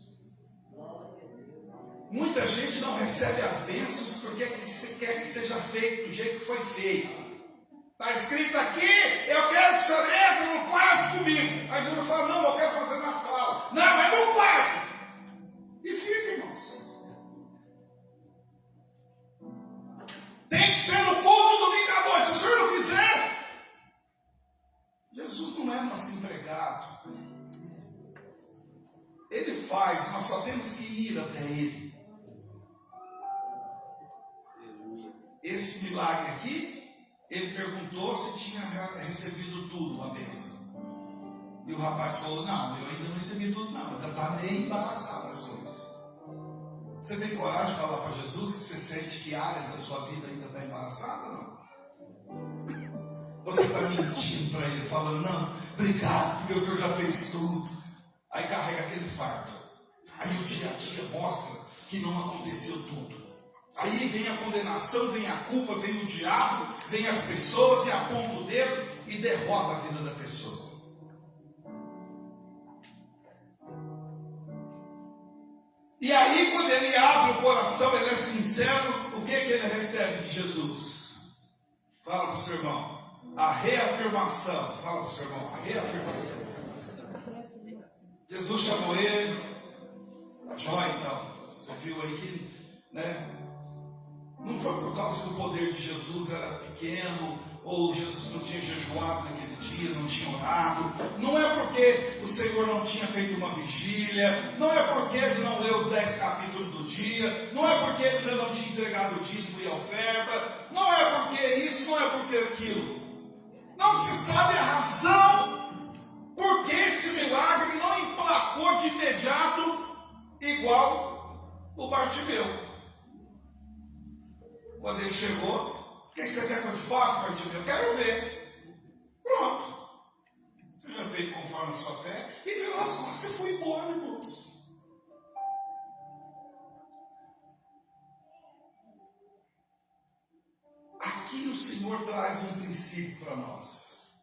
Muita gente não recebe as bênçãos porque quer que seja feito do jeito que foi feito. Está escrito aqui, eu quero que o senhor entre no quarto comigo. Aí Jesus fala, não, eu quero fazer na sala. Não, é no quarto. E fica, irmãos. Tem que ser no culto domingo à noite. Se o senhor não fizer, Jesus não é nosso empregado. Ele faz, nós só temos que ir até Ele. Esse milagre aqui, ele perguntou se tinha recebido tudo, a bênção. E o rapaz falou, não, eu ainda não recebi tudo não, ainda está meio embaraçado as coisas. Você tem coragem de falar para Jesus que você sente que áreas da sua vida ainda está embaraçada ou não? Você está mentindo para ele, falando, não, obrigado, porque o senhor já fez tudo. Aí carrega aquele fardo. Aí o dia a dia mostra que não aconteceu tudo. Aí vem a condenação, vem a culpa, vem o diabo, vem as pessoas e aponta o dedo e derrota a vida da pessoa. E aí quando ele abre o coração, ele é sincero, o que ele recebe de Jesus? Fala para o seu irmão. A reafirmação. Fala para o seu irmão. A reafirmação. Jesus chamou ele. A Jó, então. Você viu aí que, né? Não foi por causa que o poder de Jesus era pequeno, ou Jesus não tinha jejuado naquele dia, não tinha orado. Não é porque o Senhor não tinha feito uma vigília, não é porque ele não leu os 10 capítulos do dia, não é porque ele ainda não tinha entregado o dízimo e a oferta, não é porque isso, não é porque aquilo. Não se sabe a razão porque esse milagre não emplacou de imediato igual o Bartimeu. Quando ele chegou, o que você quer que eu te faça, Bartimeu? Eu quero ver. Pronto. Você já fez conforme a sua fé e virou as costas e foi embora, irmãos. Aqui o Senhor traz um princípio para nós.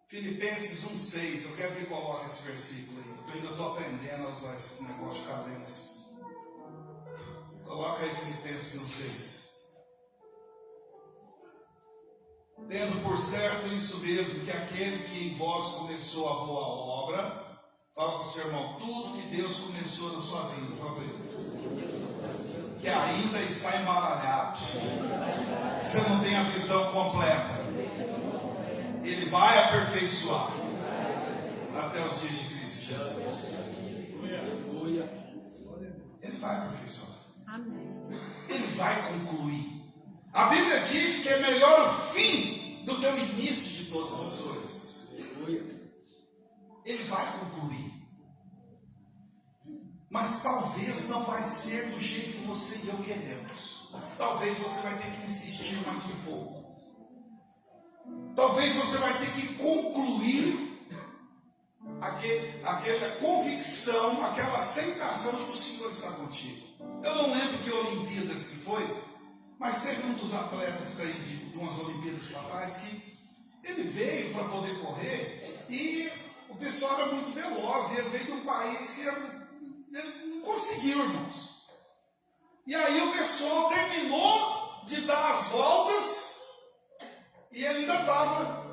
Filipenses 1,6. Eu quero que coloque esse versículo aí. Eu ainda estou aprendendo a usar esses negócios de ficar lendo esses. Coloca aí Filipenses 1,6. Tendo por certo isso mesmo, que aquele que em vós começou a boa obra, fala para o seu irmão, tudo que Deus começou na sua vida, que ainda está embaralhado, você não tem a visão completa, Ele vai aperfeiçoar até os dias de Cristo Jesus. Ele vai aperfeiçoar. Ele vai concluir. A Bíblia diz que é melhor o fim do que o início de todas as coisas. Ele vai concluir. Mas talvez não vai ser do jeito que você e eu queremos. Talvez você vai ter que insistir mais um pouco. Talvez você vai ter que concluir aquela convicção, aquela aceitação de que o Senhor está contigo. Eu não lembro que Olimpíadas que foi, mas teve um dos atletas aí de umas Olimpíadas para trás que ele veio para poder correr e o pessoal era muito veloz e ele veio de um país que ele não conseguiu, irmãos. E aí o pessoal terminou de dar as voltas e ele ainda estava.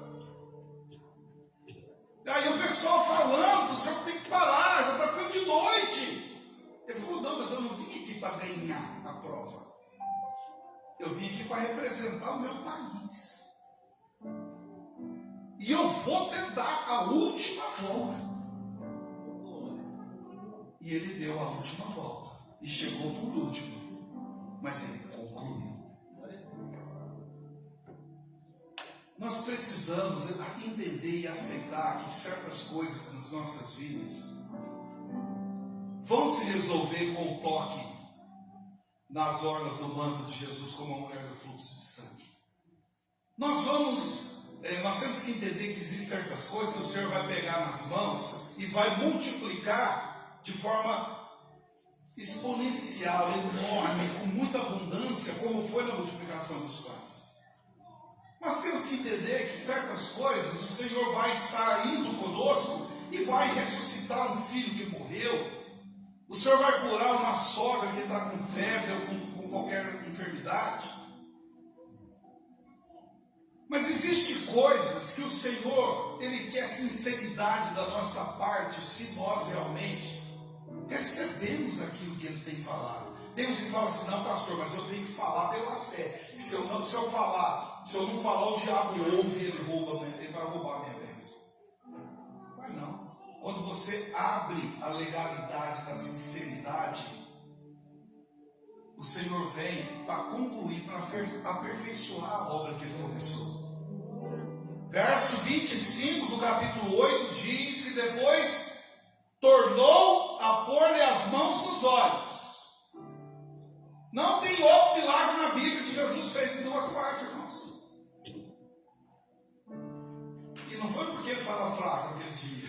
E aí o pessoal falando, o senhor tem que parar, já está ficando de noite. Ele falou, não, mas eu não vim aqui para ganhar a prova. Eu vim aqui para representar o meu país. E eu vou tentar a última volta. E ele deu a última volta. E chegou por último. Mas ele concluiu. Nós precisamos entender e aceitar que certas coisas nas nossas vidas vão se resolver com o toque nas orlas do manto de Jesus, como a mulher do fluxo de sangue. Nós temos que entender que existem certas coisas que o Senhor vai pegar nas mãos e vai multiplicar de forma exponencial, enorme, com muita abundância, como foi na multiplicação dos pães. Nós temos que entender que certas coisas o Senhor vai estar indo conosco e vai ressuscitar um filho que morreu. O Senhor vai curar uma sogra que está com febre ou com qualquer enfermidade. coisas que o Senhor, Ele quer sinceridade da nossa parte, se nós realmente recebemos aquilo que Ele tem falado. Deus se fala assim, não pastor, mas eu tenho que falar pela fé. Se eu não falar, o diabo ouve, ele vai roubar a minha bênção. Mas não. Quando você abre a legalidade da sinceridade, o Senhor vem para concluir, para aperfeiçoar a obra que Ele começou. Verso 25 do capítulo 8 diz que depois tornou a pôr-lhe as mãos nos olhos. Não tem outro milagre na Bíblia que Jesus fez em duas partes, irmãos. E não foi porque ele estava fraco aquele dia.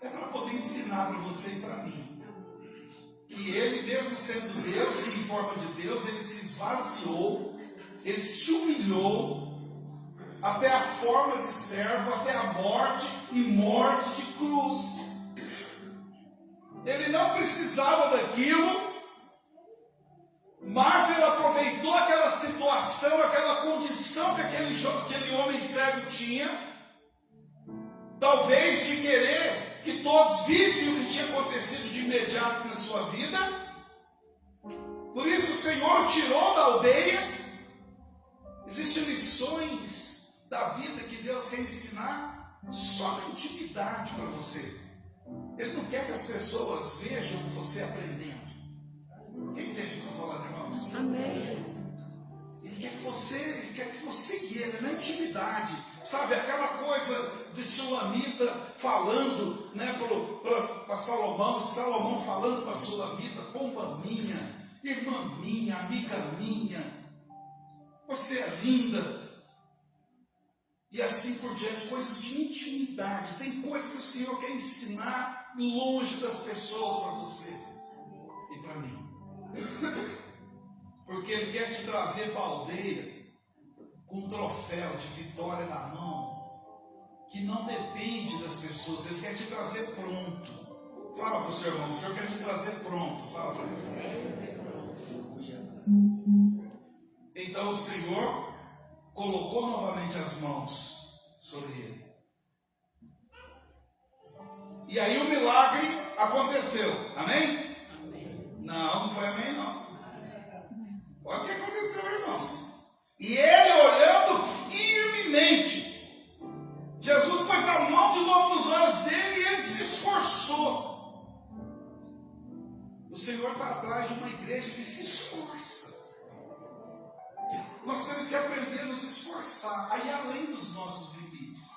É para poder ensinar para você e para mim. Que ele, mesmo sendo Deus e em forma de Deus, ele se esvaziou, ele se humilhou até a forma de servo, até a morte e morte de cruz. Ele não precisava daquilo, mas ele aproveitou aquela situação, aquela condição que aquele homem cego tinha, talvez de querer que todos vissem o que tinha acontecido de imediato na sua vida. Por isso o Senhor o tirou da aldeia. Existem lições da vida que Deus quer ensinar só na intimidade para você. Ele não quer que as pessoas vejam você aprendendo. Quem entende o que eu estou falando, irmãos?
Amém.
Ele quer que você guie ele na intimidade. Sabe, aquela coisa de Sulamita falando, né, para Salomão, de Salomão falando para Sulamita, pomba minha, irmã minha, amiga minha, você é linda. E assim por diante, coisas de intimidade. Tem coisas que o Senhor quer ensinar longe das pessoas para você e para mim. Porque Ele quer te trazer para a aldeia com um troféu de vitória na mão, que não depende das pessoas. Ele quer te trazer pronto. Fala para o seu irmão, o Senhor quer te trazer pronto. Fala para ele. Então o Senhor colocou novamente as mãos sobre ele. E aí o milagre aconteceu. Amém? Não foi amém não. Olha o que aconteceu, irmãos. E ele olhando firmemente, Jesus pôs a mão de novo nos olhos dele e ele se esforçou. O Senhor está atrás de uma igreja que se esforça. Nós temos que aprender a nos esforçar, aí além dos nossos limites,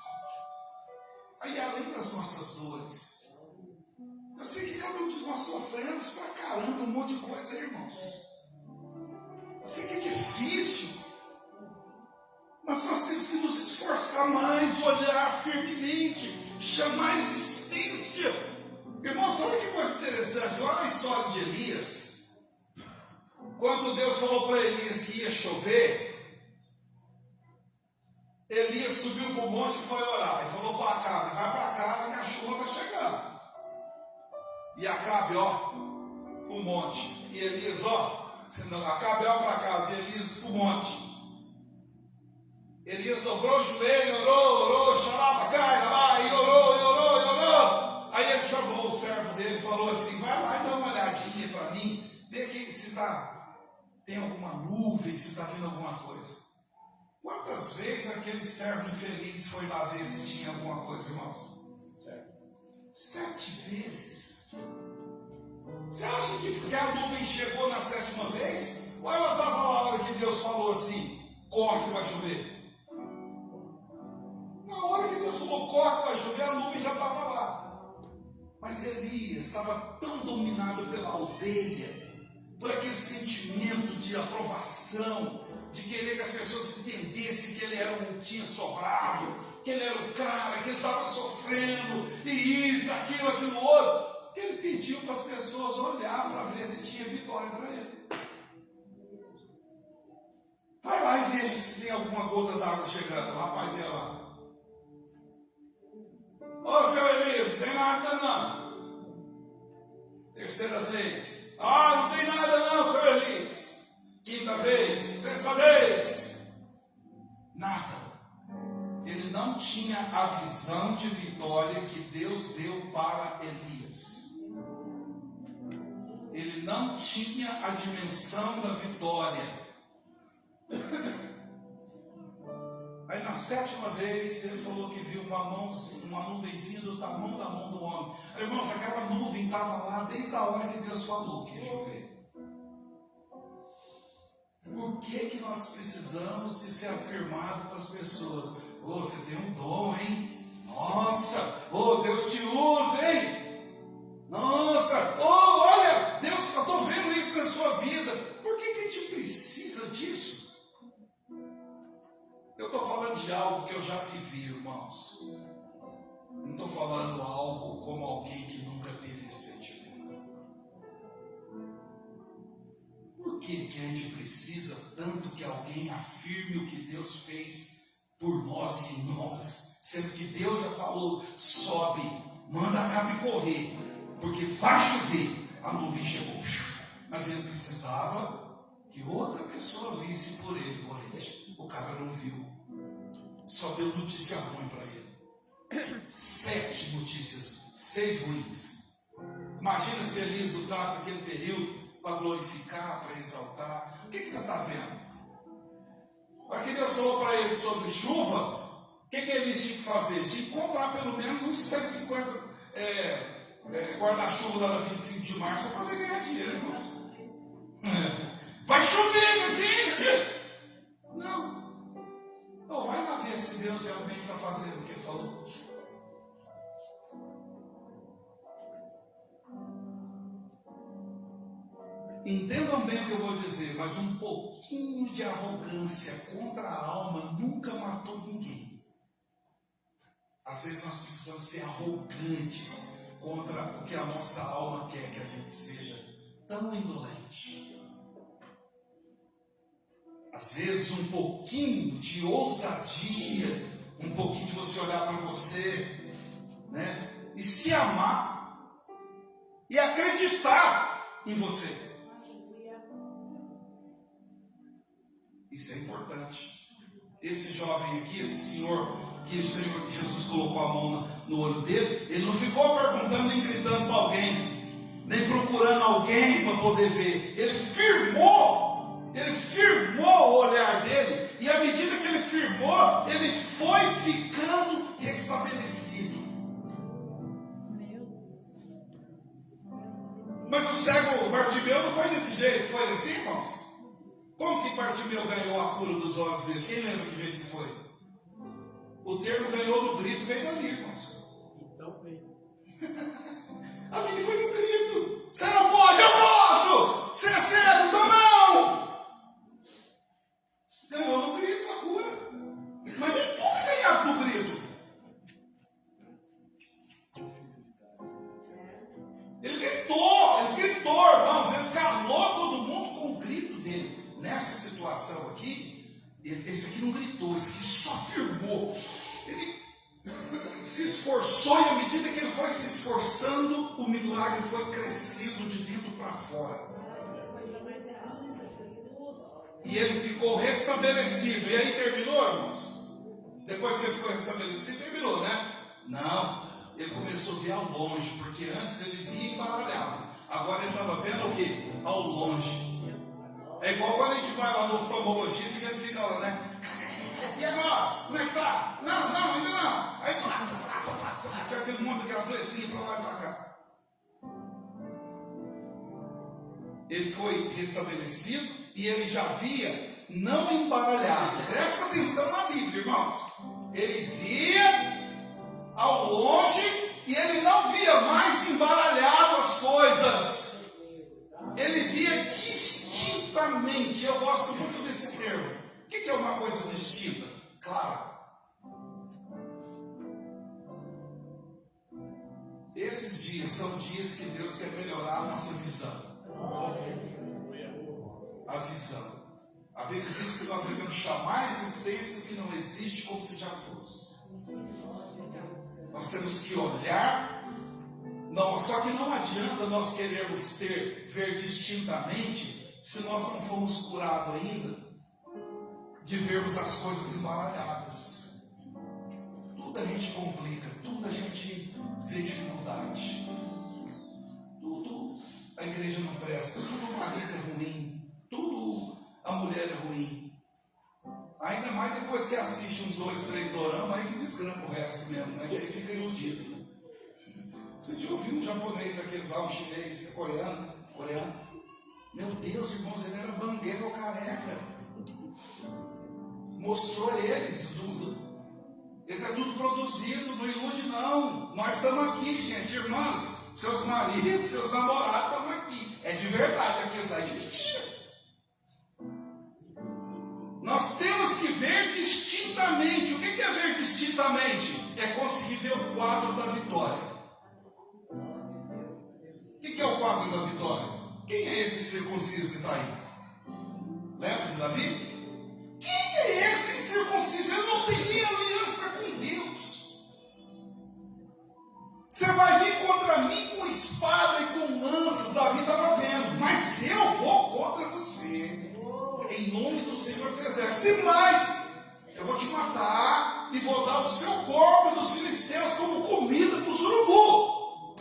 aí além das nossas dores. Eu sei que cada um de nós sofremos pra caramba um monte de coisa, irmãos. Eu sei que é difícil, mas nós temos que nos esforçar mais, olhar firmemente, chamar a existência. Irmãos, olha que coisa interessante, lá na história de Elias, quando Deus falou para Elias que ia chover, Elias subiu para o monte e foi orar. E falou para Acabe, vai para casa que a chuva está chegando. E Acabe, o monte. E Elias, Acabe, para casa. E Elias para o monte. Elias dobrou o joelho, orou, xalabacai, lá, e orou. Aí ele chamou o servo dele e falou assim, vai lá e dá uma olhadinha para mim, vê aqui se tem alguma nuvem, se está vindo alguma coisa. Quantas vezes aquele servo infeliz foi lá ver se tinha alguma coisa, irmãos? 7 vezes. Você acha que a nuvem chegou na 7ª vez? Ou ela estava na hora que Deus falou assim, corre que vai chover? Na hora que Deus falou, corre que vai chover, a nuvem já estava lá. Mas Elias estava tão dominado pela aldeia, por aquele sentimento de aprovação, de querer que as pessoas entendessem que ele tinha sobrado, que ele era o cara, que ele estava sofrendo, e isso, aquilo outro, que ele pediu para as pessoas olhar para ver se tinha vitória para ele. Vai lá e veja se tem alguma gota d'água chegando. O rapaz ia lá. Ô, seu Elias, não tem nada não. 3ª vez. Não tem nada não, seu Elias. 5ª vez, 6ª vez. Nada. ele não tinha a visão de vitória que Deus deu para Elias. Ele não tinha a dimensão da vitória. Aí na 7ª vez ele falou que viu uma nuvenzinha do tamanho da mão do homem. Aí, irmãos, aquela nuvem estava lá desde a hora que Deus falou que ia chover. Por que nós precisamos de ser afirmado para as pessoas? Oh, você tem um dom, hein? Nossa! Oh, Deus te usa, hein? Nossa! Oh, olha! Deus, eu estou vendo isso na sua vida. Por que a gente precisa disso? Eu estou falando de algo que eu já vivi, irmãos. Não estou falando algo como alguém que nunca teve esse sentimento. Por que a gente precisa tanto que alguém afirme o que Deus fez por nós e em nós? Sendo que Deus já falou, sobe, manda a capa correr, porque vai chover. A nuvem chegou. Mas ele precisava que outra pessoa visse por ele. O cara não viu. Só deu notícia ruim para ele. 7 notícias, 6 ruins. Imagina se Elias usasse aquele período para glorificar, para exaltar. O que você está vendo? Para que Deus falou para ele sobre chuva, o que Elias tinha que fazer? Tinha que comprar pelo menos uns 150 guarda-chuva lá na 25 de março para poder ganhar dinheiro, irmãos. Vai chover, meu gente! Não. Oh, vai lá ver se Deus realmente está fazendo o que ele falou. Entendam bem o que eu vou dizer, mas um pouquinho de arrogância contra a alma nunca matou ninguém. Às vezes nós precisamos ser arrogantes contra o que a nossa alma quer que a gente seja, tão indolente. Às vezes um pouquinho de ousadia, um pouquinho de você olhar para você, né? E se amar e acreditar em você. Isso é importante. Esse jovem aqui, esse senhor, que o Senhor Jesus colocou a mão no olho dele, ele não ficou perguntando nem gritando para alguém, nem procurando alguém para poder ver. Ele firmou o olhar dele, e à medida que ele firmou, ele foi ficando restabelecido. Mas o cego Bartimeu não foi desse jeito, foi assim, irmãos? Como que Bartimeu ganhou a cura dos olhos dele? Quem lembra que jeito que foi? O termo ganhou no grito, veio dali, irmãos.
Então veio.
A mim foi no grito. Você não pode, eu posso! Você é cego, então não! Ganhou no grito a cura. Mas nem tudo é ganhado no grito. Ele gritou, irmãos. Ele calou todo mundo com o grito dele. Nessa situação aqui, esse aqui não gritou, esse aqui só firmou. Ele se esforçou, e à medida que ele foi se esforçando, o milagre foi crescendo de dentro para fora. E ele ficou restabelecido. E aí terminou, irmãos? Depois que ele ficou restabelecido, terminou, né? Não. Ele começou a ver ao longe, porque antes ele via embaralhado. Agora ele estava vendo o quê? Ao longe. É igual quando a gente vai lá no oftalmologista e ele fica lá, né? E agora? Como é que tá? Não, ainda não. Aí tem aquele monte daquelas letrinhas para lá e para cá. Ele foi restabelecido e ele já via não embaralhado. Presta atenção na Bíblia, irmãos. Ele via ao longe e ele não via mais embaralhado as coisas. Ele via distintamente. Eu gosto muito desse termo. O que é uma coisa distinta? Clara. Esses dias são dias que Deus quer melhorar a nossa visão. A visão. A Bíblia diz que nós devemos chamar a existência o que não existe como se já fosse. Nós temos que olhar. Não, só que não adianta nós querermos ver distintamente se nós não fomos curados ainda de vermos as coisas embaralhadas. gente complica, tudo a gente vê dificuldade. Tudo a igreja não presta, tudo o marido é ruim, tudo a mulher é ruim. Ainda mais depois que assiste uns 2, 3 doramas, aí que desgrampa o resto mesmo, né? Que aí fica iludido. Vocês já ouviram um japonês daqueles lá, um chinês, coreano? Meu Deus, irmãos, ele era bangueiro ou careca. Mostrou eles tudo. Isso é tudo produzido, não ilude não. Nós estamos aqui, gente, irmãs. Seus maridos, seus namorados estão aqui. É de verdade, aqui está de mentira. Nós temos que ver distintamente. O que é ver distintamente? É conseguir ver o quadro da vitória. O que é o quadro da vitória? Quem é esse circunciso que está aí? Lembra de Davi? Quem é esse circunciso? Ele não tem nem aliança com Deus. Você vai vir contra mim com espada e com lanças. Davi estava vendo. Mas eu vou contra você. Em nome do Senhor dos Exércitos. E mais, eu vou te matar e vou dar o seu corpo dos filisteus como comida para os urubu.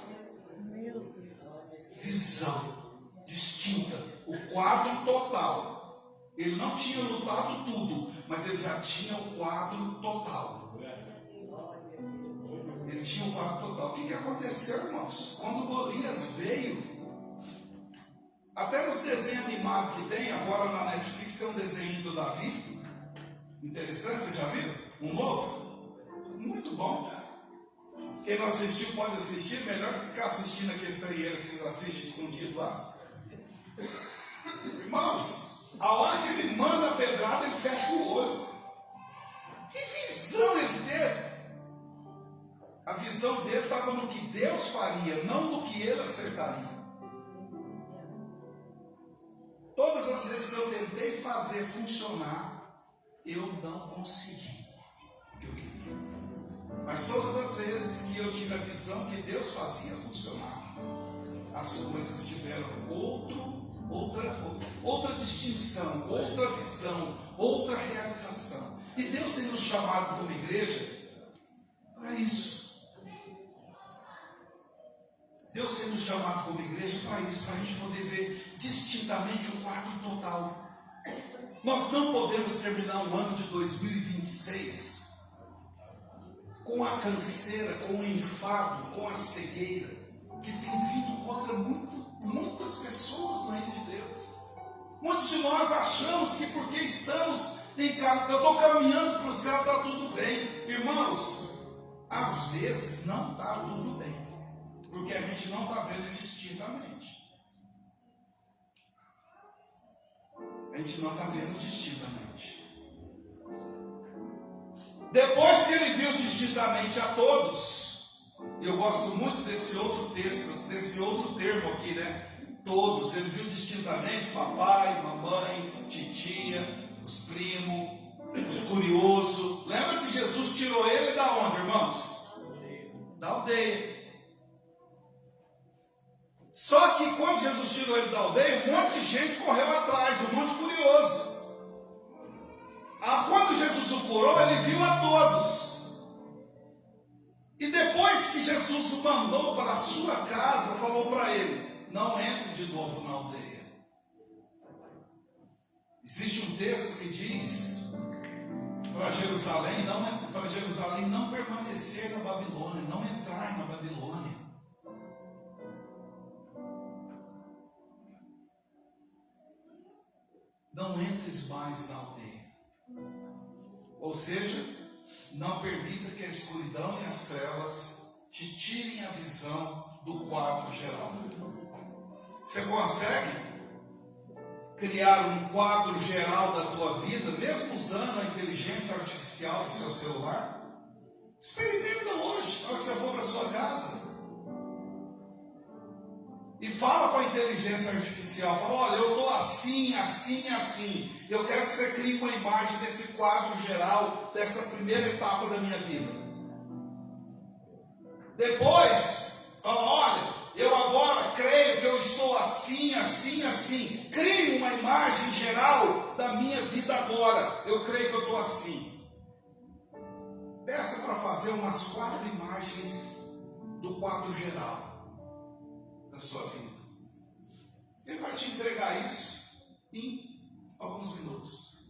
Visão distinta, o quadro total. Ele não tinha lutado tudo, mas ele já tinha o quadro total. Ele tinha o quadro total. O que aconteceu, irmãos? Quando Golias veio, até nos desenhos animados que tem, agora na Netflix tem um desenho do Davi. Interessante, vocês já viram? Um novo? Muito bom. Quem não assistiu pode assistir, melhor que ficar assistindo aquele estranheiro que vocês assistem escondido lá. Irmãos, a hora que ele manda a pedrada, ele fecha o olho. Que visão ele teve? A visão dele estava no que Deus faria, não no que ele acertaria. Todas as vezes que eu tentei fazer funcionar, eu não consegui o que eu queria. Mas todas as vezes que eu tive a visão que Deus fazia funcionar, as coisas tiveram outra distinção, outra visão, outra realização. E Deus tem nos chamado como igreja para isso. Deus tem nos chamado como igreja para isso, para a gente poder ver distintamente o quadro total. Nós não podemos terminar o ano de 2026 com a canseira, com o enfado, com a cegueira que tem vindo contra muitas pessoas no reino de Deus. Muitos de nós achamos que porque estamos eu estou caminhando para o céu, está tudo bem. Irmãos, às vezes não está tudo bem, porque a gente não está vendo distintamente. A gente não está vendo distintamente. Depois que ele viu distintamente a todos, eu gosto muito desse outro texto, desse outro termo aqui, né? Todos, ele viu distintamente papai, mamãe, titia, os primos, os curiosos. Lembra que Jesus tirou ele da onde, irmãos? Da aldeia. Só que quando Jesus tirou ele da aldeia, um monte de gente correu atrás, um monte de curioso. Quando Jesus o curou, ele viu a todos. E depois que Jesus o mandou para a sua casa, falou para ele: não entre de novo na aldeia. Existe um texto que diz para Jerusalém não permanecer na Babilônia, não entrar na Babilônia. Não entres mais na aldeia. Ou seja, não permita que a escuridão e as trevas te tirem a visão do quadro geral. Você consegue criar um quadro geral da tua vida, mesmo usando a inteligência artificial do seu celular? Experimenta hoje, quando você for para a sua casa. E fala com a inteligência artificial, fala: olha, eu estou assim, assim, assim. Eu quero que você crie uma imagem desse quadro geral, dessa primeira etapa da minha vida. Depois, fala: olha, eu agora creio que eu estou assim, assim, assim. Crie uma imagem geral da minha vida agora. Eu creio que eu estou assim. Peça para fazer fazer umas 4 imagens do quadro geral da sua vida. Ele vai te entregar isso em alguns minutos.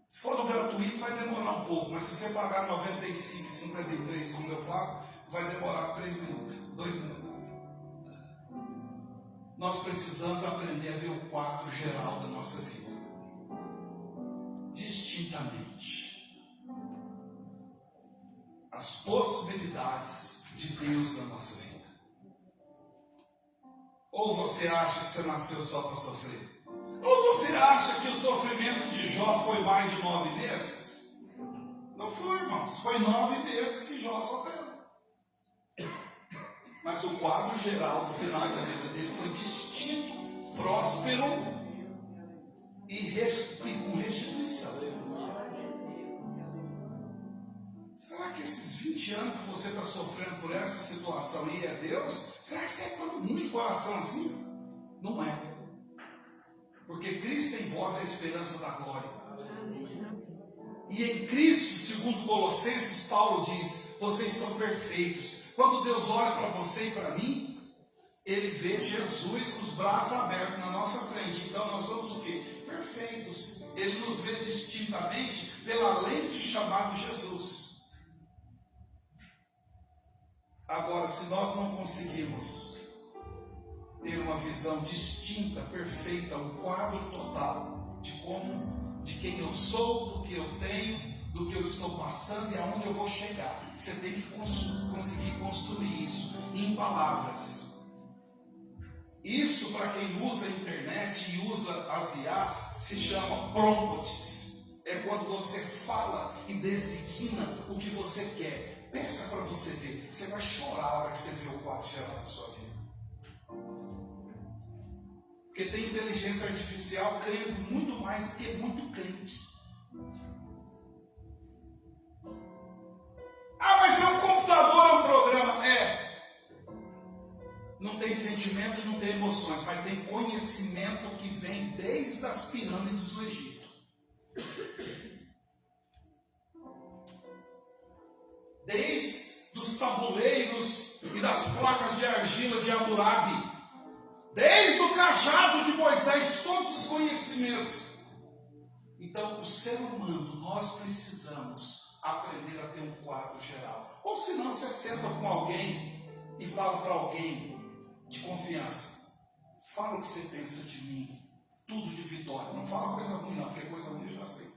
Se for no gratuito vai demorar um pouco, mas se você pagar 95,53 como eu pago, vai demorar 3 minutos, 2 minutos. Nós precisamos aprender a ver o quadro geral da nossa vida, distintamente. As possibilidades de Deus na nossa vida. Ou você acha que você nasceu só para sofrer? Ou você acha que o sofrimento de Jó foi mais de 9 meses? Não foi, irmãos. Foi 9 meses que Jó sofreu. Mas o quadro geral do final da vida dele foi distinto, próspero e com restituição. Será que esses 20 anos que você está sofrendo por essa situação aí é Deus? Será que você é todo mundo de coração assim? Não é. Porque Cristo em vós é a esperança da glória. E em Cristo, segundo Colossenses, Paulo diz, vocês são perfeitos. Quando Deus olha para você e para mim, Ele vê Jesus com os braços abertos na nossa frente. Então nós somos o quê? Perfeitos. Ele nos vê distintamente pela lente chamada Jesus. Agora, se nós não conseguimos ter uma visão distinta, perfeita, um quadro total de quem eu sou, do que eu tenho, do que eu estou passando e aonde eu vou chegar, você tem que conseguir construir isso em palavras. Isso, para quem usa a internet e usa as IAs, se chama prompts. É quando você fala e designa o que você quer. Peça para você ver. Você vai chorar a hora que você vê o quadro geral da sua vida. Porque tem inteligência artificial crendo muito mais do que muito crente. Ah, mas é um computador, é um programa. Não tem sentimento e não tem emoções, mas tem conhecimento que vem desde as pirâmides do Egito. Desde os tabuleiros e das placas de argila de Hammurabi. Desde o cajado de Moisés, todos os conhecimentos. Então, o ser humano, nós precisamos aprender a ter um quadro geral. Ou senão você senta com alguém e fala para alguém de confiança. Fala o que você pensa de mim. Tudo de vitória. Não fala coisa ruim não, porque coisa ruim eu já sei.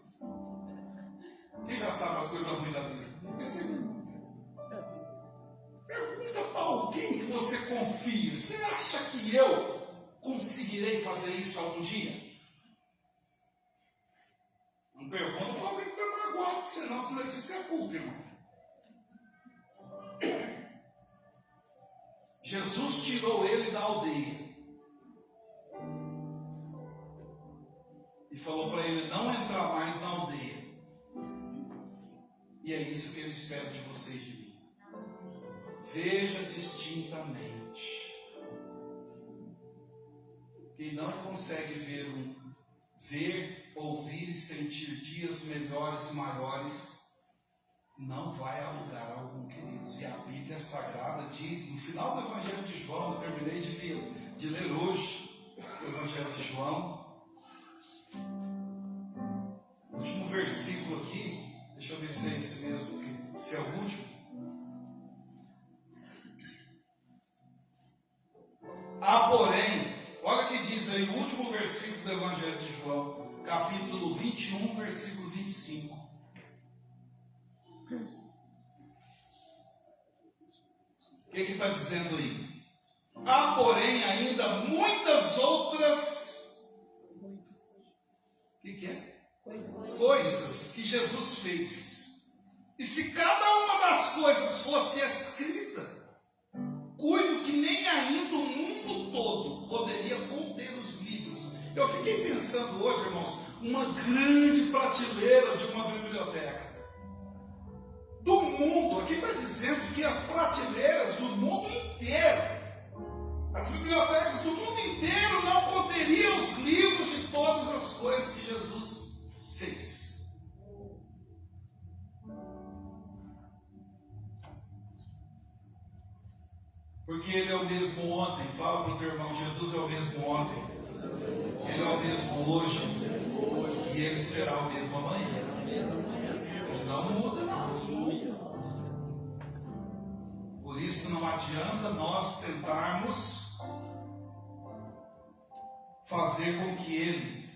Quem já sabe as coisas ruins da vida? Pergunta para alguém que você confia. Você acha que eu conseguirei fazer isso algum dia? Não pergunta para alguém que está magoado, porque senão você vai se sepulta, irmão. Jesus tirou ele da aldeia e falou para ele não entrar mais na aldeia. E é isso que eu espero de vocês de mim. Veja distintamente. Quem não consegue ver, ouvir e sentir dias melhores e maiores, não vai a lugar algum, queridos. E a Bíblia Sagrada diz, no final do Evangelho de João, eu terminei de ler hoje o Evangelho de João, o último versículo aqui, deixa eu ver se é esse mesmo, se é o último. Porém, olha o que diz aí, o último versículo do Evangelho de João, capítulo 21, versículo 25. O que está dizendo aí? Há, porém, ainda muitas outras coisas que Jesus fez. E se cada uma das coisas fosse escrita, cuido que nem ainda o mundo todo poderia conter os livros. Eu fiquei pensando hoje, irmãos, uma grande prateleira de uma biblioteca. Do mundo, aqui está dizendo que as prateleiras do mundo inteiro, as bibliotecas do mundo inteiro não conteriam os livros de todas as coisas que Jesus fez. Porque Ele é o mesmo ontem. Fala para o teu irmão, Jesus é o mesmo ontem. Ele é o mesmo hoje. E Ele será o mesmo amanhã. Ele não muda, não. Por isso não adianta nós tentarmos fazer com que Ele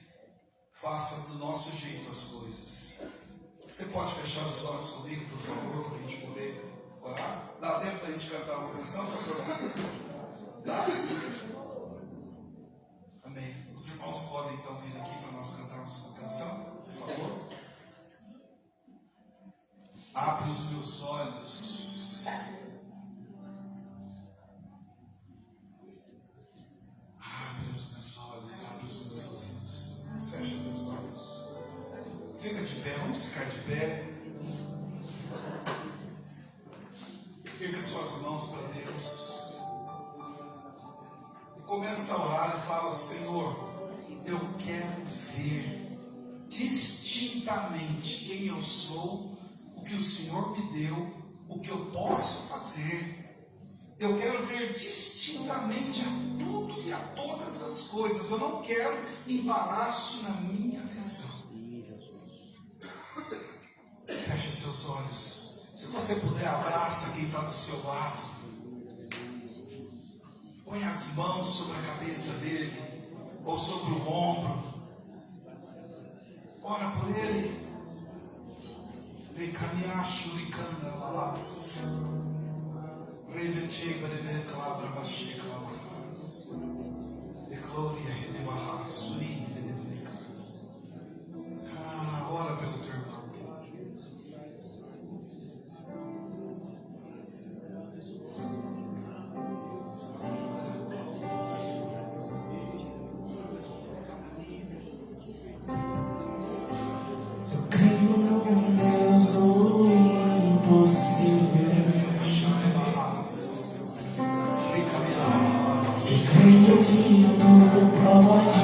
faça do nosso jeito as coisas. Você pode fechar os olhos comigo, por favor, para a gente poder orar? Dá tempo para a gente cantar uma canção, pastor? Dá? Amém. Os irmãos podem então vir aqui para nós cantarmos uma canção, por favor? Abre os meus olhos. Abre os meus olhos, abre os meus ouvidos. Fecha teus olhos. Fica de pé, vamos ficar de pé. Erga suas mãos para Deus. E começa a orar e fala: Senhor, eu quero ver distintamente quem eu sou, o que o Senhor me deu, o que eu posso fazer. Eu quero ver distintamente a tudo e a todas as coisas. Eu não quero embaraço na minha visão. Feche seus olhos. Se você puder, abraça quem está do seu lado. Põe as mãos sobre a cabeça dele ou sobre o ombro. Ora por ele. Recamiacho e canta lalás. Revete breve clabra baixeca lalás. De glória e de barra surim de delicas. Ora pelo teu irmão.
Creio que tudo pode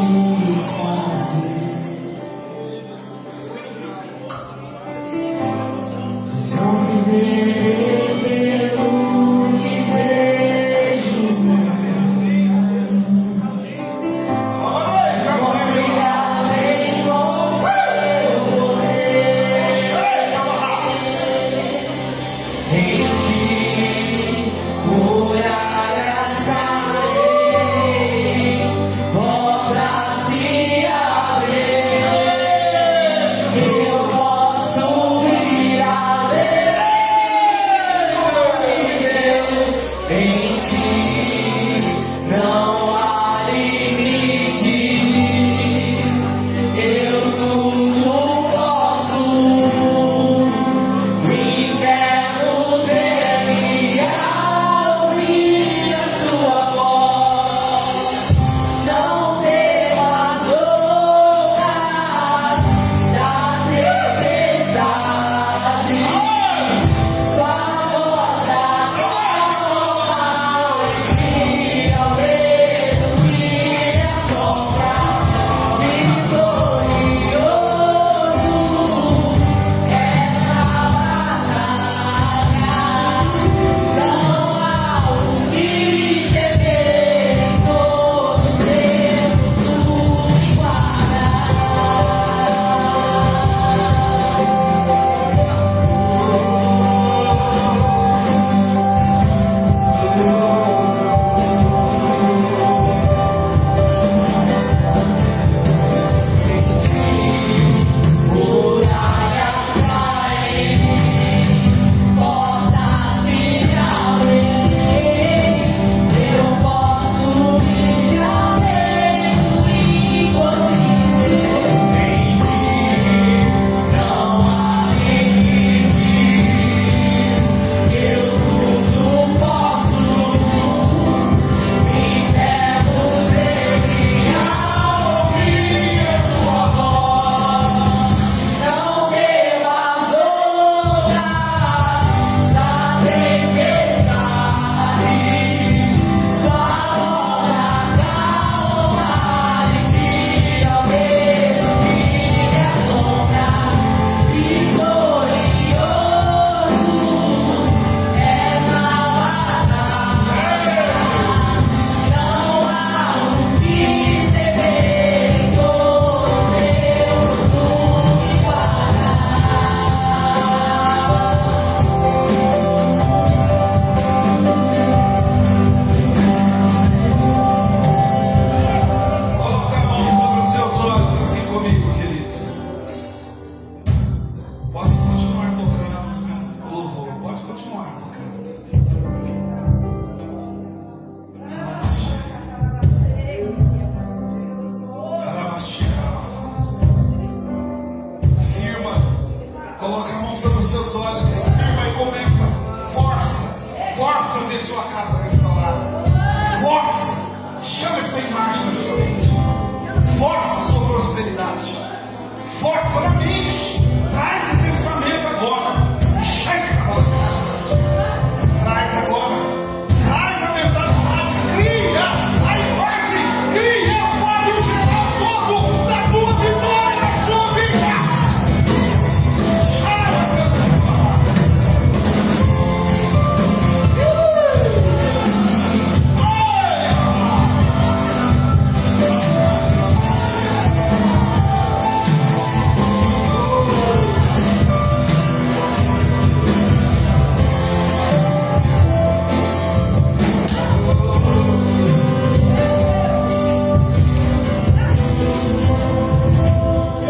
ver sua casa restaurada. Força, chama essa imagem na sua mente. Força a sua prosperidade. Força na mente. Traz esse pensamento agora. Chega agora. Traz agora. Traz a mentalidade. Cria a imagem. Cria para o geral todo da tua vitória, da sua vida.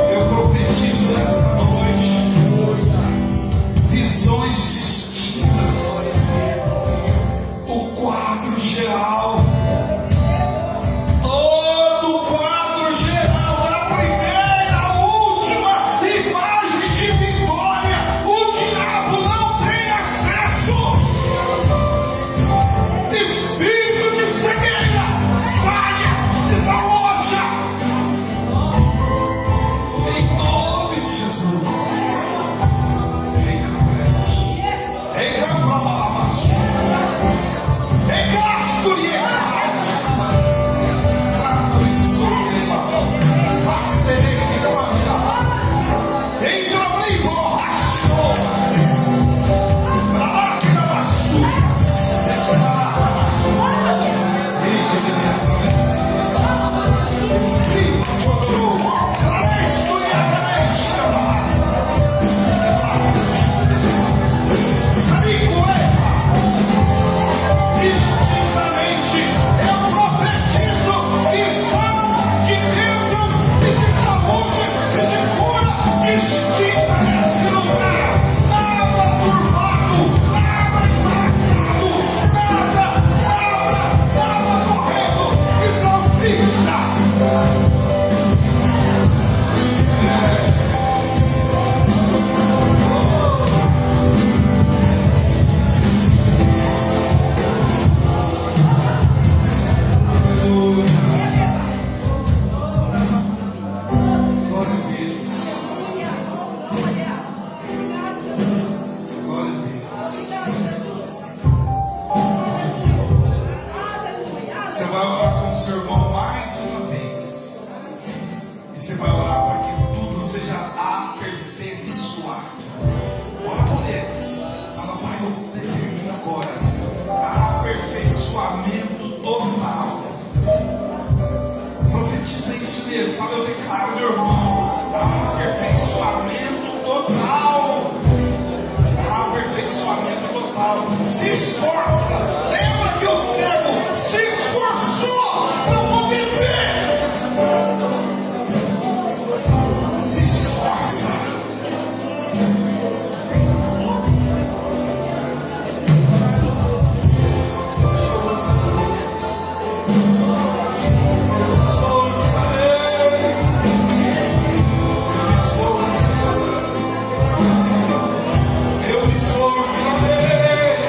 Eu profetizo nessa noite visões distintas, o quadro geral, todo o quadro geral, da primeira à última imagem de vitória. O diabo não tem acesso. Espírito de cegueira, saia, desaloja. Em nome de Jesus. Em Cambramaço. Em Casturier. Trato isso. Pastere que manda. Em Domingo, Rachino. Máquina Basura. Espírito poderoso. Distintamente, eu profetizo visão de bênção e de saúde e de cura distinta nesse lugar. Nada turbado, nada embaraçado, nada correndo. Visão fixa. Glória a Deus. Glória a Deus. Você vai orar com o seu irmão mais uma vez. E você vai orar para que tudo seja aperfeiçoado. Ora por ele. Fala, Pai, eu determino agora aperfeiçoamento total. Profetiza isso mesmo. Fala, eu declaro, meu irmão, aperfeiçoamento total. Aperfeiçoamento total. Se esforça. Lembra que o cego se esforçou para poder ver. Se esforça. Eu me esforçarei.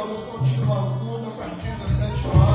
vamos continuar o culto a partir das 7 horas.